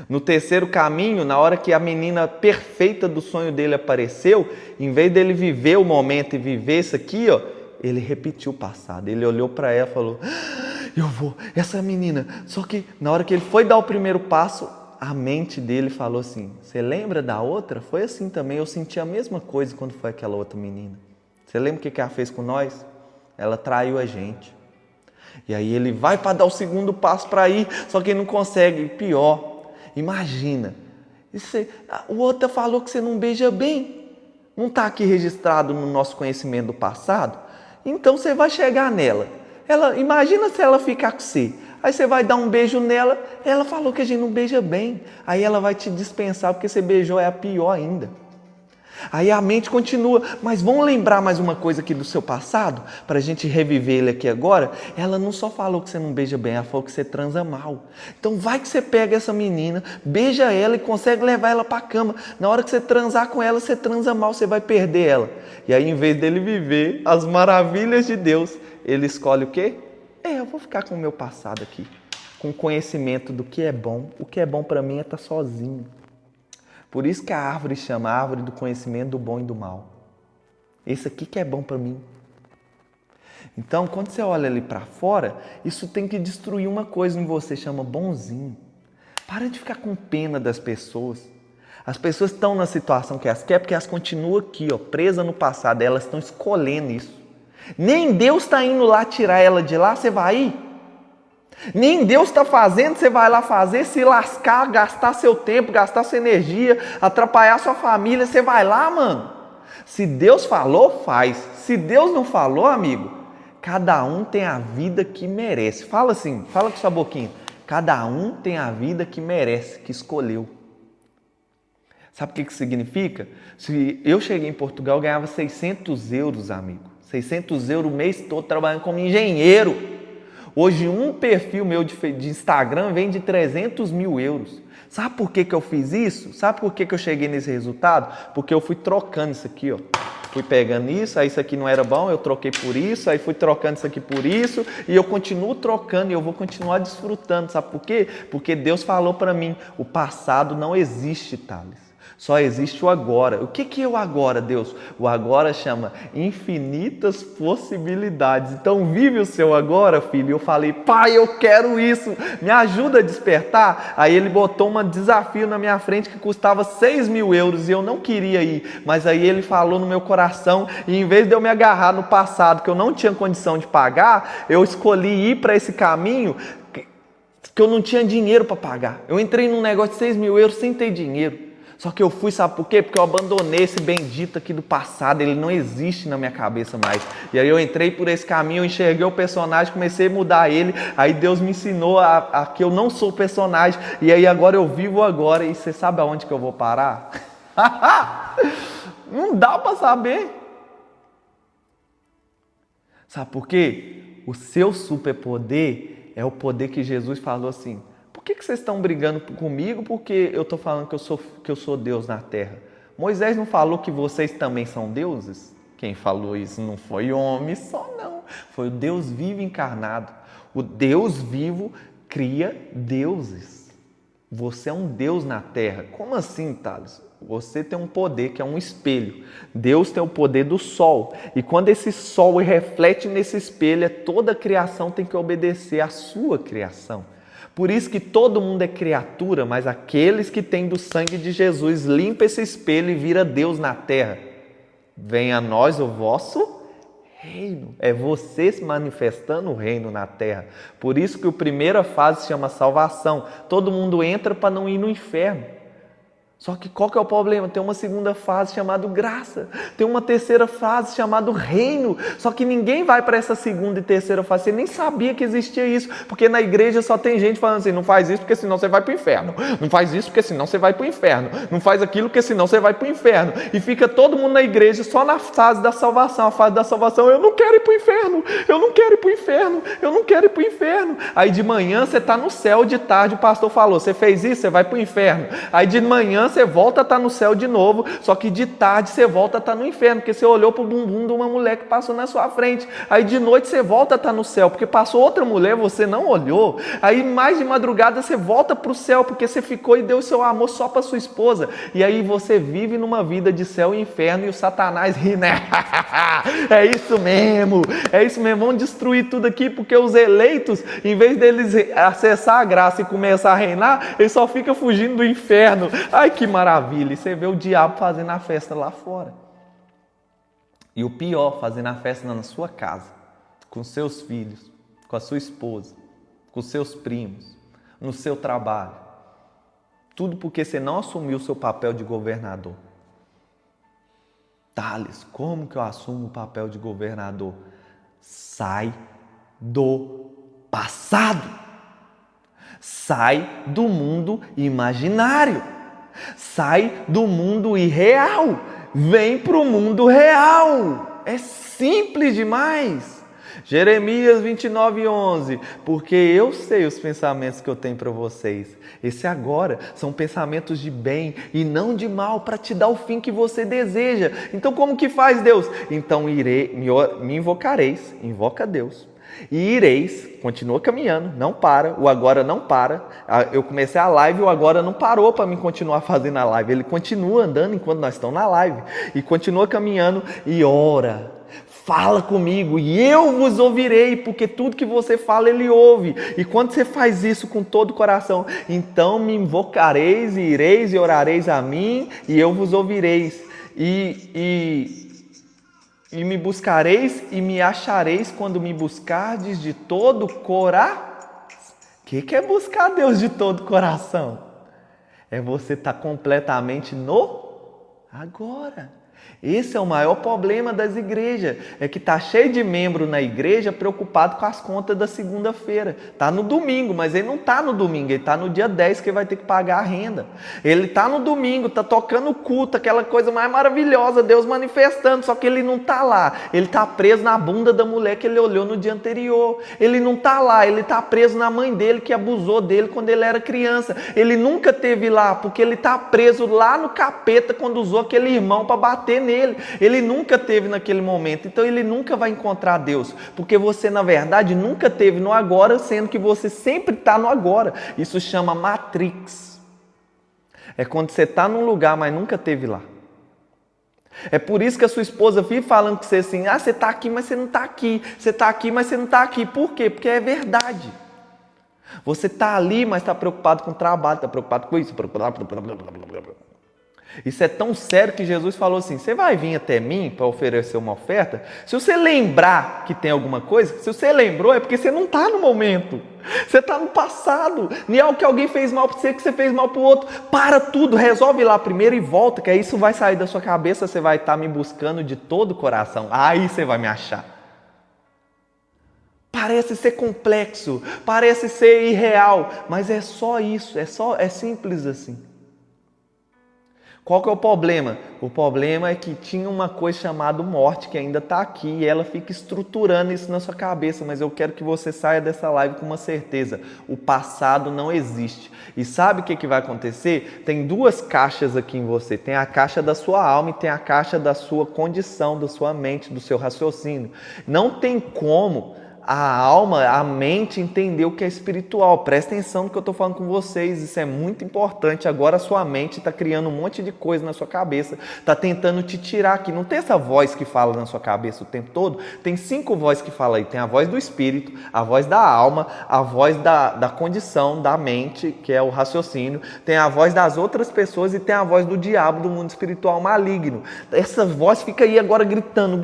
No terceiro caminho, na hora que a menina perfeita do sonho dele apareceu, em vez dele viver o momento e viver isso aqui, ó, ele repetiu o passado. Ele olhou para ela e falou, eu vou, essa menina. Só que na hora que ele foi dar o primeiro passo, a mente dele falou assim, você lembra da outra? Foi assim também, eu senti a mesma coisa quando foi aquela outra menina. Você lembra o que ela fez com nós? Ela traiu a gente. E aí ele vai para dar o segundo passo para ir, só que ele não consegue, pior. Imagina, o outro falou que você não beija bem, não está aqui registrado no nosso conhecimento do passado, então você vai chegar nela, imagina se ela ficar com você, aí você vai dar um beijo nela, ela falou que a gente não beija bem, aí ela vai te dispensar porque você beijou, é a pior ainda. Aí a mente continua, mas vamos lembrar mais uma coisa aqui do seu passado, para a gente reviver ele aqui agora? Ela não só falou que você não beija bem, ela falou que você transa mal. Então vai que você pega essa menina, beija ela e consegue levar ela para a cama. Na hora que você transar com ela, você transa mal, você vai perder ela. E aí, em vez dele viver as maravilhas de Deus, ele escolhe o quê? Eu vou ficar com o meu passado aqui, com conhecimento do que é bom. O que é bom para mim é estar sozinho. Por isso que a árvore chama a árvore do conhecimento do bom e do mal. Esse aqui que é bom para mim. Então, quando você olha ali para fora, isso tem que destruir uma coisa em você, chama bonzinho. Para de ficar com pena das pessoas. As pessoas estão na situação que elas querem porque elas continuam aqui, ó, presas no passado. Elas estão escolhendo isso. Nem Deus está indo lá tirar ela de lá, você vai ir? Nem Deus está fazendo, você vai lá fazer, se lascar, gastar seu tempo, gastar sua energia, atrapalhar sua família, você vai lá, mano. Se Deus falou, faz. Se Deus não falou, amigo, cada um tem a vida que merece. Fala assim, fala com sua boquinha. Cada um tem a vida que merece, que escolheu. Sabe o que significa? Se eu cheguei em Portugal, eu ganhava 600 euros, amigo. 600 euros o mês todo trabalhando como engenheiro. Hoje um perfil meu de Instagram vende 300 mil euros. Sabe por que eu fiz isso? Sabe por que eu cheguei nesse resultado? Porque eu fui trocando isso aqui, ó. fui pegando isso, aí isso aqui não era bom, eu troquei por isso, aí fui trocando isso aqui por isso, e eu continuo trocando e eu vou continuar desfrutando, sabe por quê? Porque Deus falou para mim, o passado não existe, Thales. Só existe o agora. O que é o agora, Deus? O agora chama infinitas possibilidades. Então vive o seu agora, filho. E eu falei, pai, eu quero isso. Me ajuda a despertar. Aí ele botou um desafio na minha frente que custava 6.000 euros e eu não queria ir. Mas aí ele falou no meu coração e em vez de eu me agarrar no passado que eu não tinha condição de pagar, eu escolhi ir para esse caminho que eu não tinha dinheiro para pagar. Eu entrei num negócio de 6.000 euros sem ter dinheiro. Só que eu fui, sabe por quê? Porque eu abandonei esse bendito aqui do passado, ele não existe na minha cabeça mais. E aí eu entrei por esse caminho, eu enxerguei o personagem, comecei a mudar ele, aí Deus me ensinou a que eu não sou o personagem, e aí agora eu vivo agora, e você sabe aonde que eu vou parar? Não dá para saber. Sabe por quê? O seu superpoder é o poder que Jesus falou assim, por que vocês estão brigando comigo porque eu estou falando que eu sou Deus na terra? Moisés não falou que vocês também são deuses? Quem falou isso não foi homem só não, foi o Deus vivo encarnado. O Deus vivo cria deuses. Você é um Deus na terra. Como assim, Thales? Você tem um poder que é um espelho. Deus tem o poder do sol. E quando esse sol reflete nesse espelho, toda a criação tem que obedecer à sua criação. Por isso que todo mundo é criatura, mas aqueles que têm do sangue de Jesus limpa esse espelho e vira Deus na terra. Venha a nós o vosso reino. É você se manifestando o reino na terra. Por isso que a primeira fase se chama salvação. Todo mundo entra para não ir no inferno. Só que qual que é o problema? Tem uma segunda fase chamada graça. Tem uma terceira fase chamada reino. Só que ninguém vai para essa segunda e terceira fase. Você nem sabia que existia isso. Porque na igreja só tem gente falando assim, não faz isso porque senão você vai para o inferno. Não faz isso porque senão você vai para o inferno. Não faz aquilo porque senão você vai para o inferno. E fica todo mundo na igreja só na fase da salvação. A fase da salvação, eu não quero ir para o inferno. Eu não quero ir para o inferno. Eu não quero ir para o inferno. Aí de manhã você está no céu, de tarde o pastor falou, você fez isso, você vai para o inferno. Aí de manhã você volta a estar no céu de novo, só que de tarde você volta a estar no inferno, porque você olhou para o bumbum de uma mulher que passou na sua frente. Aí de noite você volta a estar no céu, porque passou outra mulher, você não olhou. Aí mais de madrugada você volta para o céu, porque você ficou e deu o seu amor só para sua esposa. E aí você vive numa vida de céu e inferno e o Satanás ri, né? É isso mesmo, vamos destruir tudo aqui, porque os eleitos, em vez deles acessar a graça e começar a reinar, eles só ficam fugindo do inferno. Ai, que maravilha! E você vê o diabo fazendo a festa lá fora. E o pior, fazendo a festa na sua casa, com seus filhos, com a sua esposa, com seus primos, no seu trabalho. Tudo porque você não assumiu o seu papel de governador. Thales, como que eu assumo o papel de governador? Sai do passado. Sai do mundo imaginário. Sai do mundo irreal. Vem para o mundo real. É simples demais. Jeremias 29:11, porque eu sei os pensamentos que eu tenho para vocês. Esse agora são pensamentos de bem e não de mal, para te dar o fim que você deseja. Então como que faz Deus? Então me invocareis, invoca Deus. E ireis, continua caminhando, não para, o agora não para. Eu comecei a live e o agora não parou para mim continuar fazendo a live. Ele continua andando enquanto nós estamos na live. E continua caminhando e ora. Fala comigo e eu vos ouvirei, porque tudo que você fala ele ouve. E quando você faz isso com todo o coração, então me invocareis e ireis e orareis a mim e eu vos ouvireis. E me buscareis e me achareis quando me buscardes de todo o coração. O que é buscar Deus de todo o coração? É você estar completamente no agora. Esse é o maior problema das igrejas, é que está cheio de membro na igreja preocupado com as contas da segunda-feira. Está no domingo, mas ele não está no domingo, ele está no dia 10 que vai ter que pagar a renda. Ele está no domingo, está tocando culto, aquela coisa mais maravilhosa, Deus manifestando, só que ele não está lá. Ele está preso na bunda da mulher que ele olhou no dia anterior. Ele não está lá, ele está preso na mãe dele que abusou dele quando ele era criança. Ele nunca esteve lá, porque ele está preso lá no capeta quando usou aquele irmão para bater bater nele. Ele nunca teve naquele momento, então ele nunca vai encontrar Deus, porque você na verdade nunca teve no agora, sendo que você sempre está no agora. Isso chama Matrix. É quando você está num lugar, mas nunca teve lá. É por isso que a sua esposa vive falando com você assim, você está aqui, mas você não está aqui. Você está aqui, mas você não está aqui. Por quê? Porque é verdade. Você está ali, mas está preocupado com o trabalho, está preocupado com isso. Isso é tão sério que Jesus falou assim, você vai vir até mim para oferecer uma oferta? Se você lembrar que tem alguma coisa, se você lembrou é porque você não está no momento. Você está no passado. Nem é algo que alguém fez mal para você, que você fez mal para o outro. Para tudo, resolve lá primeiro e volta, que aí isso vai sair da sua cabeça, você vai estar me buscando de todo o coração. Aí você vai me achar. Parece ser complexo, parece ser irreal, mas é só isso, é simples assim. Qual que é o problema? O problema é que tinha uma coisa chamada morte que ainda está aqui e ela fica estruturando isso na sua cabeça, mas eu quero que você saia dessa live com uma certeza, o passado não existe. E sabe o que vai acontecer? Tem duas caixas aqui em você, tem a caixa da sua alma e tem a caixa da sua condição, da sua mente, do seu raciocínio. Não tem como a alma, a mente entender o que é espiritual. Presta atenção no que eu estou falando com vocês, isso é muito importante. Agora a sua mente está criando um monte de coisa na sua cabeça, está tentando te tirar aqui. Não tem essa voz que fala na sua cabeça o tempo todo? Tem 5 vozes que falam aí. Tem a voz do espírito, a voz da alma, a voz da condição, da mente, que é o raciocínio. Tem a voz das outras pessoas e tem a voz do diabo, do mundo espiritual maligno. Essa voz fica aí agora gritando,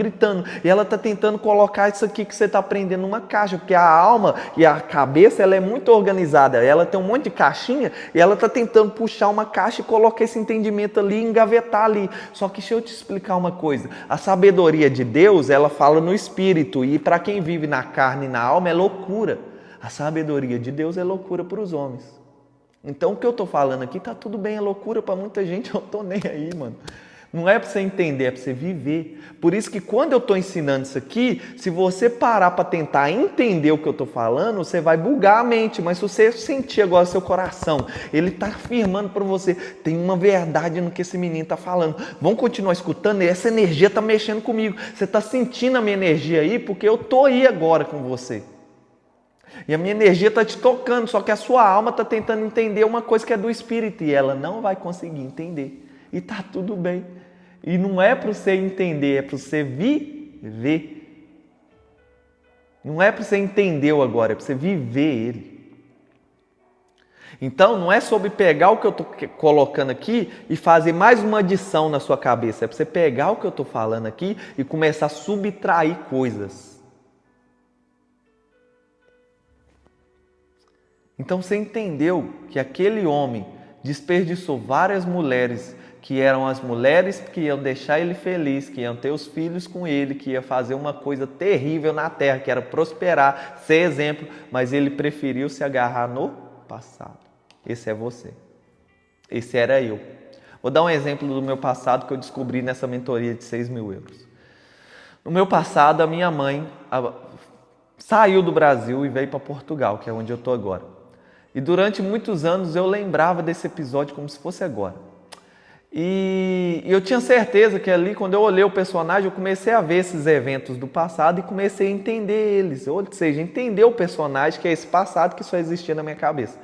e ela está tentando colocar isso aqui que você está aprendendo numa caixa, porque a alma e a cabeça ela é muito organizada, ela tem um monte de caixinha e ela está tentando puxar uma caixa e colocar esse entendimento ali, engavetar ali. Só que deixa eu te explicar uma coisa, a sabedoria de Deus ela fala no espírito e para quem vive na carne e na alma é loucura. A sabedoria de Deus é loucura para os homens. Então o que eu estou falando aqui está tudo bem, é loucura para muita gente, eu estou nem aí, mano. Não é para você entender, é para você viver. Por isso que quando eu estou ensinando isso aqui, se você parar para tentar entender o que eu estou falando, você vai bugar a mente. Mas se você sentir agora seu coração, ele está afirmando para você, tem uma verdade no que esse menino está falando. Vamos continuar escutando? Essa energia está mexendo comigo. Você está sentindo a minha energia aí? Porque eu estou aí agora com você. E a minha energia está te tocando, só que a sua alma está tentando entender uma coisa que é do espírito e ela não vai conseguir entender. E está tudo bem. E não é para você entender, é para você viver. Não é para você entender o agora, é para você viver ele. Então, não é sobre pegar o que eu estou colocando aqui e fazer mais uma adição na sua cabeça. É para você pegar o que eu estou falando aqui e começar a subtrair coisas. Então, você entendeu que aquele homem desperdiçou várias mulheres que eram as mulheres que iam deixar ele feliz, que iam ter os filhos com ele, que ia fazer uma coisa terrível na terra, que era prosperar, ser exemplo, mas ele preferiu se agarrar no passado. Esse é você. Esse era eu. Vou dar um exemplo do meu passado que eu descobri nessa mentoria de 6 mil euros. No meu passado, a minha mãe saiu do Brasil e veio para Portugal, que é onde eu estou agora. E durante muitos anos eu lembrava desse episódio como se fosse agora. E eu tinha certeza que ali, quando eu olhei o personagem, eu comecei a ver esses eventos do passado e comecei a entender eles. Ou seja, entender o personagem, que é esse passado que só existia na minha cabeça.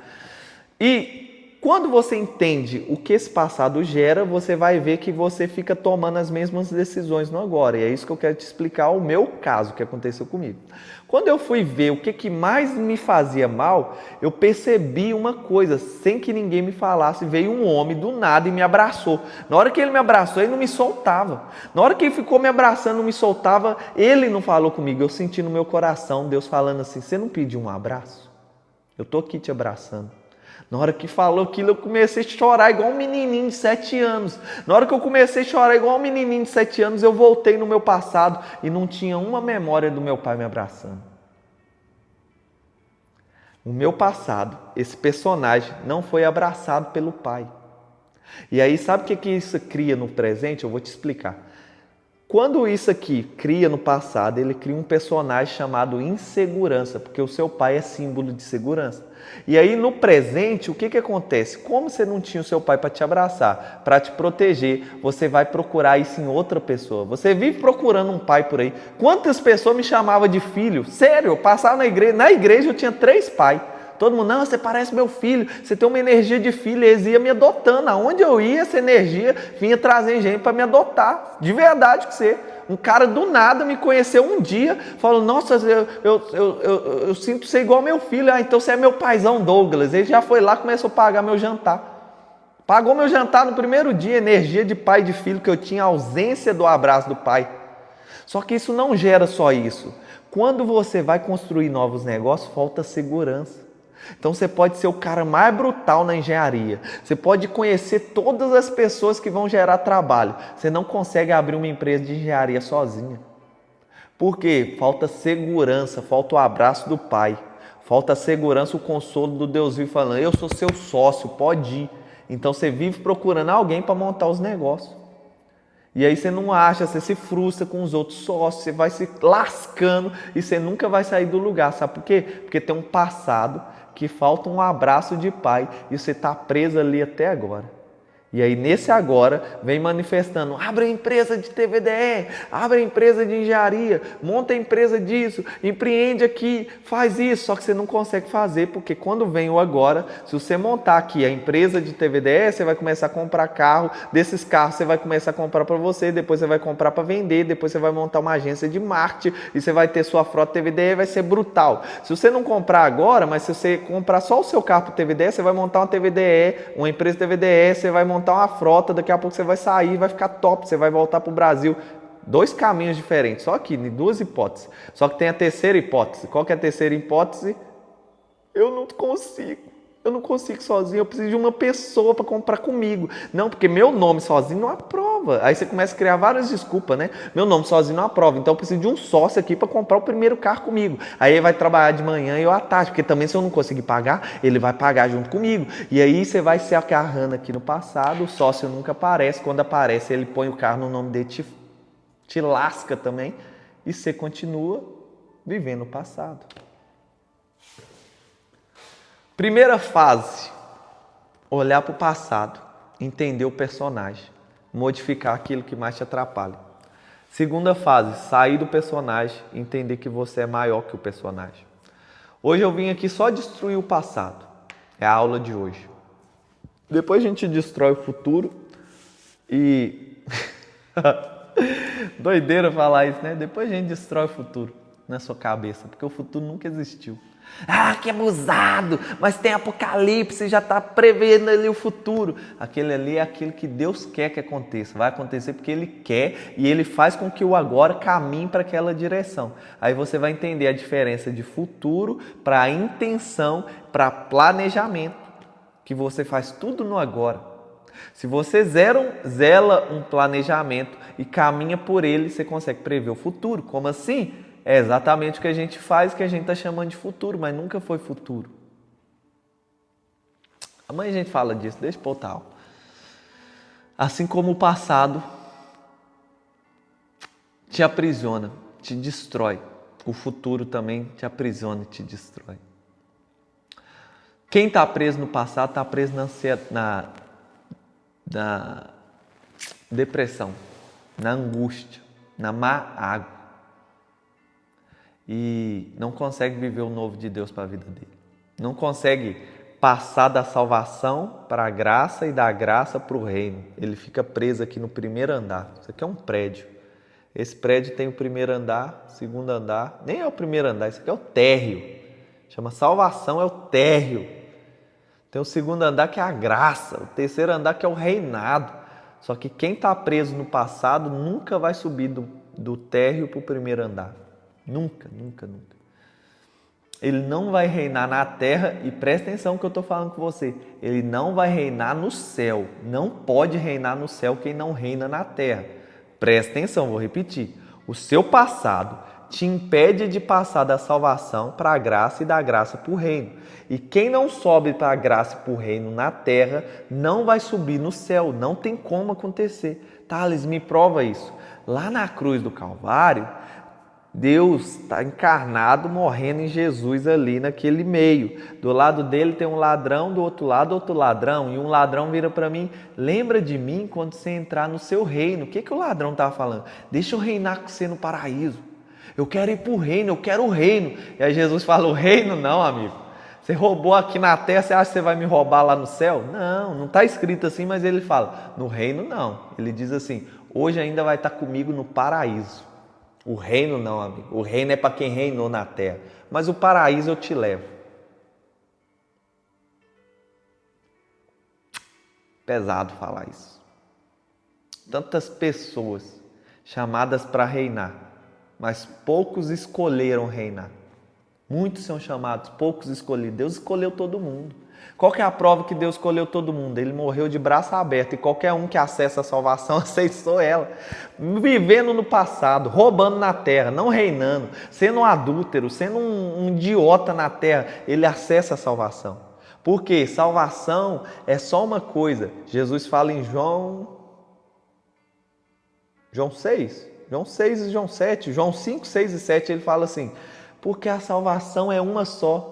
E quando você entende o que esse passado gera, você vai ver que você fica tomando as mesmas decisões no agora. E é isso que eu quero te explicar, o meu caso, que aconteceu comigo. Quando eu fui ver o que mais me fazia mal, eu percebi uma coisa, sem que ninguém me falasse, veio um homem do nada e me abraçou. Na hora que ele me abraçou, ele não me soltava. Na hora que ele ficou me abraçando, não me soltava, ele não falou comigo. Eu senti no meu coração Deus falando assim, você não pediu um abraço? Eu estou aqui te abraçando. Na hora que falou aquilo, eu comecei a chorar igual um menininho de 7 anos. Na hora que eu comecei a chorar igual um menininho de 7 anos, eu voltei no meu passado e não tinha uma memória do meu pai me abraçando. O meu passado, esse personagem, não foi abraçado pelo pai. E aí, sabe o que isso cria no presente? Eu vou te explicar. Quando isso aqui cria no passado, ele cria um personagem chamado insegurança, porque o seu pai é símbolo de segurança. E aí no presente, o que acontece? Como você não tinha o seu pai para te abraçar, para te proteger, você vai procurar isso em outra pessoa. Você vive procurando um pai por aí. Quantas pessoas me chamavam de filho? Sério, eu passava na igreja eu tinha 3 pais. Todo mundo, não, você parece meu filho, você tem uma energia de filho. Eles iam me adotando. Aonde eu ia, essa energia vinha trazer gente para me adotar. De verdade que você. Um cara do nada me conheceu um dia, falou, nossa, eu sinto ser igual meu filho. Ah, então você é meu paizão Douglas. Ele já foi lá e começou a pagar meu jantar. Pagou meu jantar no primeiro dia, energia de pai e de filho que eu tinha, ausência do abraço do pai. Só que isso não gera só isso. Quando você vai construir novos negócios, falta segurança. Então você pode ser o cara mais brutal na engenharia. Você pode conhecer todas as pessoas que vão gerar trabalho. Você não consegue abrir uma empresa de engenharia sozinha. Por quê? Falta segurança, falta o abraço do pai. Falta segurança, o consolo do Deus vivo falando, eu sou seu sócio, pode ir. Então você vive procurando alguém para montar os negócios. E aí você não acha, você se frustra com os outros sócios, você vai se lascando e você nunca vai sair do lugar. Sabe por quê? Porque tem um passado que falta um abraço de pai e você está preso ali até agora. E aí nesse agora vem manifestando, abre a empresa de TVDE, abre a empresa de engenharia, monta a empresa disso, empreende aqui, faz isso. Só que você não consegue fazer, porque quando vem o agora, se você montar aqui a empresa de TVDE, você vai começar a comprar carro, desses carros você vai começar a comprar para você, depois você vai comprar para vender, depois você vai montar uma agência de marketing e você vai ter sua frota TVDE, vai ser brutal. Se você não comprar agora, mas se você comprar só o seu carro para TVDE, você vai montar uma TVDE, uma empresa TVDE, você vai montar uma frota, daqui a pouco você vai sair, vai ficar top, você vai voltar para o Brasil. 2 caminhos diferentes, só aqui, em 2 hipóteses. Só que tem a terceira hipótese. Qual que é a terceira hipótese? Eu não consigo sozinho, eu preciso de uma pessoa para comprar comigo. Não, porque meu nome sozinho não aprova. Aí você começa a criar várias desculpas, né? Meu nome sozinho não aprova, então eu preciso de um sócio aqui para comprar o primeiro carro comigo. Aí ele vai trabalhar de manhã e eu à tarde, porque também se eu não conseguir pagar, ele vai pagar junto comigo. E aí você vai se agarrando aqui no passado, o sócio nunca aparece, quando aparece ele põe o carro no nome dele, te lasca também, e você continua vivendo o passado. Primeira fase, olhar para o passado, entender o personagem, modificar aquilo que mais te atrapalha. Segunda fase, sair do personagem, entender que você é maior que o personagem. Hoje eu vim aqui só destruir o passado, é a aula de hoje. Depois a gente destrói o futuro e... Doideira falar isso, né? Depois a gente destrói o futuro na sua cabeça, porque o futuro nunca existiu. Ah, que abusado, mas tem Apocalipse, já está prevendo ali o futuro. Aquele ali é aquilo que Deus quer que aconteça. Vai acontecer porque Ele quer e Ele faz com que o agora caminhe para aquela direção. Aí você vai entender a diferença de futuro para intenção, para planejamento, que você faz tudo no agora. Se você zela um planejamento e caminha por ele, você consegue prever o futuro. Como assim? É exatamente o que a gente faz, que a gente está chamando de futuro, mas nunca foi futuro. Amanhã a gente fala disso, deixa para outra aula. Assim como o passado te aprisiona, te destrói. O futuro também te aprisiona e te destrói. Quem está preso no passado está preso na depressão, na angústia, na má água. E não consegue viver o novo de Deus para a vida dele. Não consegue passar da salvação para a graça e da graça para o reino. Ele fica preso aqui no primeiro andar. Isso aqui é um prédio. Esse prédio tem o primeiro andar, o segundo andar. Nem é o primeiro andar, isso aqui é o térreo. Chama salvação, é o térreo. Tem o segundo andar que é a graça. O terceiro andar que é o reinado. Só que quem está preso no passado nunca vai subir do térreo para o primeiro andar. Nunca, nunca, nunca. Ele não vai reinar na terra, e presta atenção no que eu estou falando com você. Ele não vai reinar no céu. Não pode reinar no céu quem não reina na terra. Presta atenção, vou repetir. O seu passado te impede de passar da salvação para a graça e da graça para o reino. E quem não sobe para a graça e para o reino na terra, não vai subir no céu. Não tem como acontecer. Thales, me prova isso. Lá na cruz do Calvário, Deus está encarnado, morrendo em Jesus ali naquele meio. Do lado dele tem um ladrão, do outro lado outro ladrão. E um ladrão vira para mim, lembra de mim quando você entrar no seu reino. O que o ladrão estava falando? Deixa eu reinar com você no paraíso. Eu quero ir para o reino, eu quero o reino. E aí Jesus fala, o reino não, amigo. Você roubou aqui na terra, você acha que você vai me roubar lá no céu? Não, não está escrito assim, mas ele fala, no reino não. Ele diz assim, hoje ainda vai estar comigo no paraíso. O reino não, amigo. O reino é para quem reinou na terra. Mas o paraíso eu te levo. Pesado falar isso. Tantas pessoas chamadas para reinar, mas poucos escolheram reinar. Muitos são chamados, poucos escolhidos. Deus escolheu todo mundo. Qual que é a prova que Deus escolheu todo mundo? Ele morreu de braço aberto e qualquer um que acessa a salvação acessou ela. Vivendo no passado, roubando na terra, não reinando, sendo um adúltero, sendo um idiota na terra, ele acessa a salvação. Por quê? Salvação é só uma coisa. Jesus fala em João 6 e João 7, João 5, 6 e 7, ele fala assim, porque a salvação é uma só.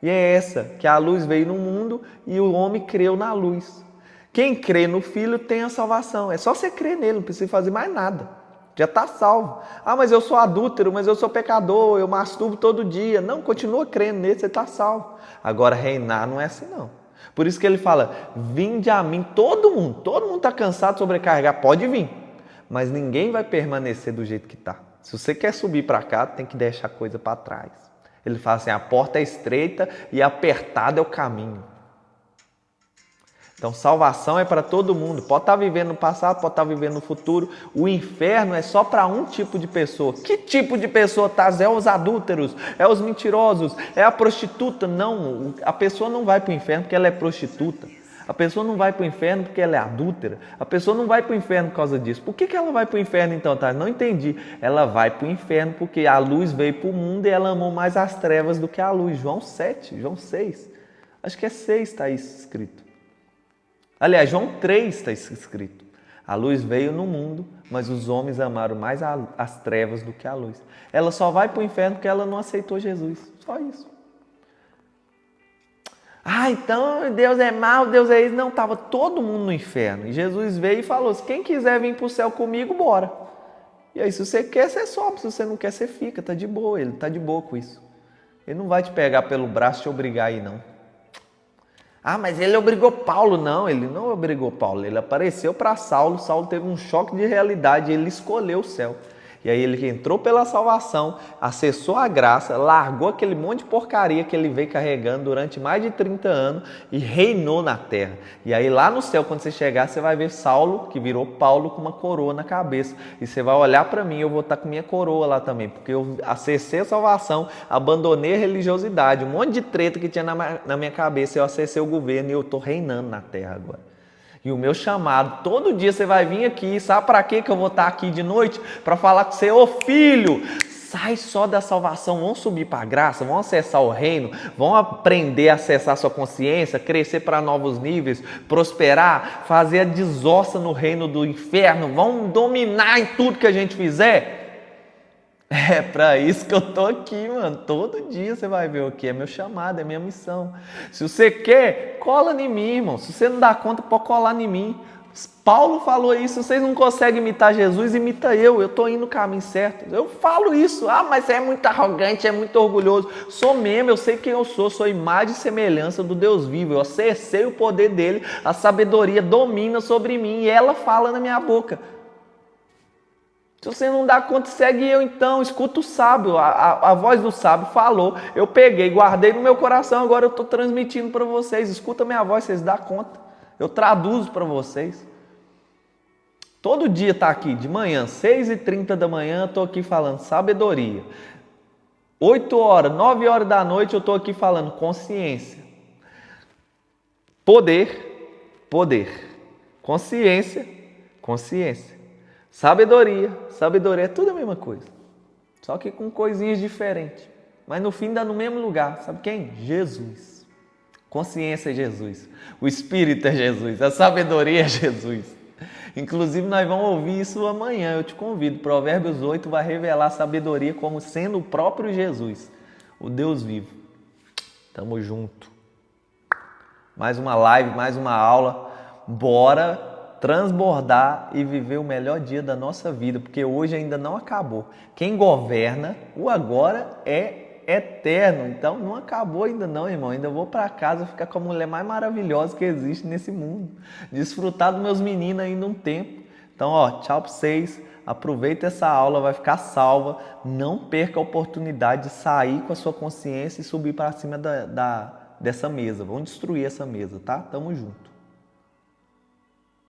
E é essa, que a luz veio no mundo e o homem creu na luz. Quem crê no Filho tem a salvação. É só você crer nele, não precisa fazer mais nada. Já está salvo. Ah, mas eu sou adúltero, mas eu sou pecador, eu masturbo todo dia. Não, continua crendo nele, você está salvo. Agora, reinar não é assim não. Por isso que ele fala, vinde a mim, todo mundo está cansado de sobrecarregar, pode vir. Mas ninguém vai permanecer do jeito que está. Se você quer subir para cá, tem que deixar a coisa para trás. Ele fala assim, a porta é estreita e apertado é o caminho. Então, salvação é para todo mundo. Pode estar vivendo no passado, pode estar vivendo no futuro. O inferno é só para um tipo de pessoa. Que tipo de pessoa, tá? É os adúlteros, é os mentirosos, é a prostituta. Não, a pessoa não vai para o inferno porque ela é prostituta. A pessoa não vai para o inferno porque ela é adúltera. A pessoa não vai para o inferno por causa disso. Por que ela vai para o inferno então? Tá? Não entendi. Ela vai para o inferno porque a luz veio para o mundo e ela amou mais as trevas do que a luz. João 7, João 6. Acho que é 6 está isso escrito. Aliás, João 3 está escrito. A luz veio no mundo, mas os homens amaram mais as trevas do que a luz. Ela só vai para o inferno porque ela não aceitou Jesus. Só isso. Ah, então Deus é mau, Deus é isso. Não, estava todo mundo no inferno. E Jesus veio e falou, quem quiser vir para o céu comigo, bora. E aí, se você quer, você sobe. Se você não quer, você fica. Está de boa, ele está de boa com isso. Ele não vai te pegar pelo braço e te obrigar a ir, não. Ah, mas ele obrigou Paulo. Não, ele não obrigou Paulo. Ele apareceu para Saulo. Saulo teve um choque de realidade. Ele escolheu o céu. E aí ele entrou pela salvação, acessou a graça, largou aquele monte de porcaria que ele veio carregando durante mais de 30 anos e reinou na terra. E aí lá no céu, quando você chegar, você vai ver Saulo, que virou Paulo, com uma coroa na cabeça. E você vai olhar para mim, eu vou estar com minha coroa lá também, porque eu acessei a salvação, abandonei a religiosidade, um monte de treta que tinha na minha cabeça, eu acessei o governo e eu estou reinando na terra agora. E o meu chamado, todo dia você vai vir aqui, sabe para que eu vou estar aqui de noite? Para falar com você, ô filho, sai só da salvação, vão subir para a graça, vão acessar o reino, vão aprender a acessar a sua consciência, crescer para novos níveis, prosperar, fazer a desossa no reino do inferno, vão dominar em tudo que a gente fizer. É para isso que eu tô aqui, mano. Todo dia você vai ver o que é meu chamado, é minha missão. Se você quer, cola em mim, irmão. Se você não dá conta, pode colar em mim. Paulo falou isso. Vocês não conseguem imitar Jesus, imita eu. Eu tô indo no caminho certo. Eu falo isso. Ah, mas você é muito arrogante, é muito orgulhoso. Sou mesmo, eu sei quem eu sou imagem e semelhança do Deus vivo. Eu acessei o poder dele, a sabedoria domina sobre mim e ela fala na minha boca. Se você não dá conta, segue eu então, escuta o sábio, a voz do sábio falou, eu peguei, guardei no meu coração, agora eu estou transmitindo para vocês, escuta a minha voz, vocês dão conta, eu traduzo para vocês. Todo dia está aqui, de manhã, 6h30 da manhã, eu estou aqui falando sabedoria. 8 horas, 9 horas da noite, eu estou aqui falando consciência. Poder, consciência. Sabedoria é tudo a mesma coisa. Só que com coisinhas diferentes. Mas no fim dá no mesmo lugar. Sabe quem? Jesus. Consciência é Jesus. O Espírito é Jesus. A sabedoria é Jesus. Inclusive nós vamos ouvir isso amanhã. Eu te convido. Provérbios 8 vai revelar a sabedoria como sendo o próprio Jesus. O Deus vivo. Tamo junto. Mais uma live, mais uma aula. Bora transbordar e viver o melhor dia da nossa vida, porque hoje ainda não acabou. Quem governa, o agora é eterno. Então não acabou ainda não, irmão. Ainda vou para casa ficar com a mulher mais maravilhosa que existe nesse mundo. Desfrutar dos meus meninos ainda um tempo. Então, ó, tchau para vocês. Aproveita essa aula, vai ficar salva. Não perca a oportunidade de sair com a sua consciência e subir para cima dessa mesa. Vamos destruir essa mesa, tá? Tamo junto.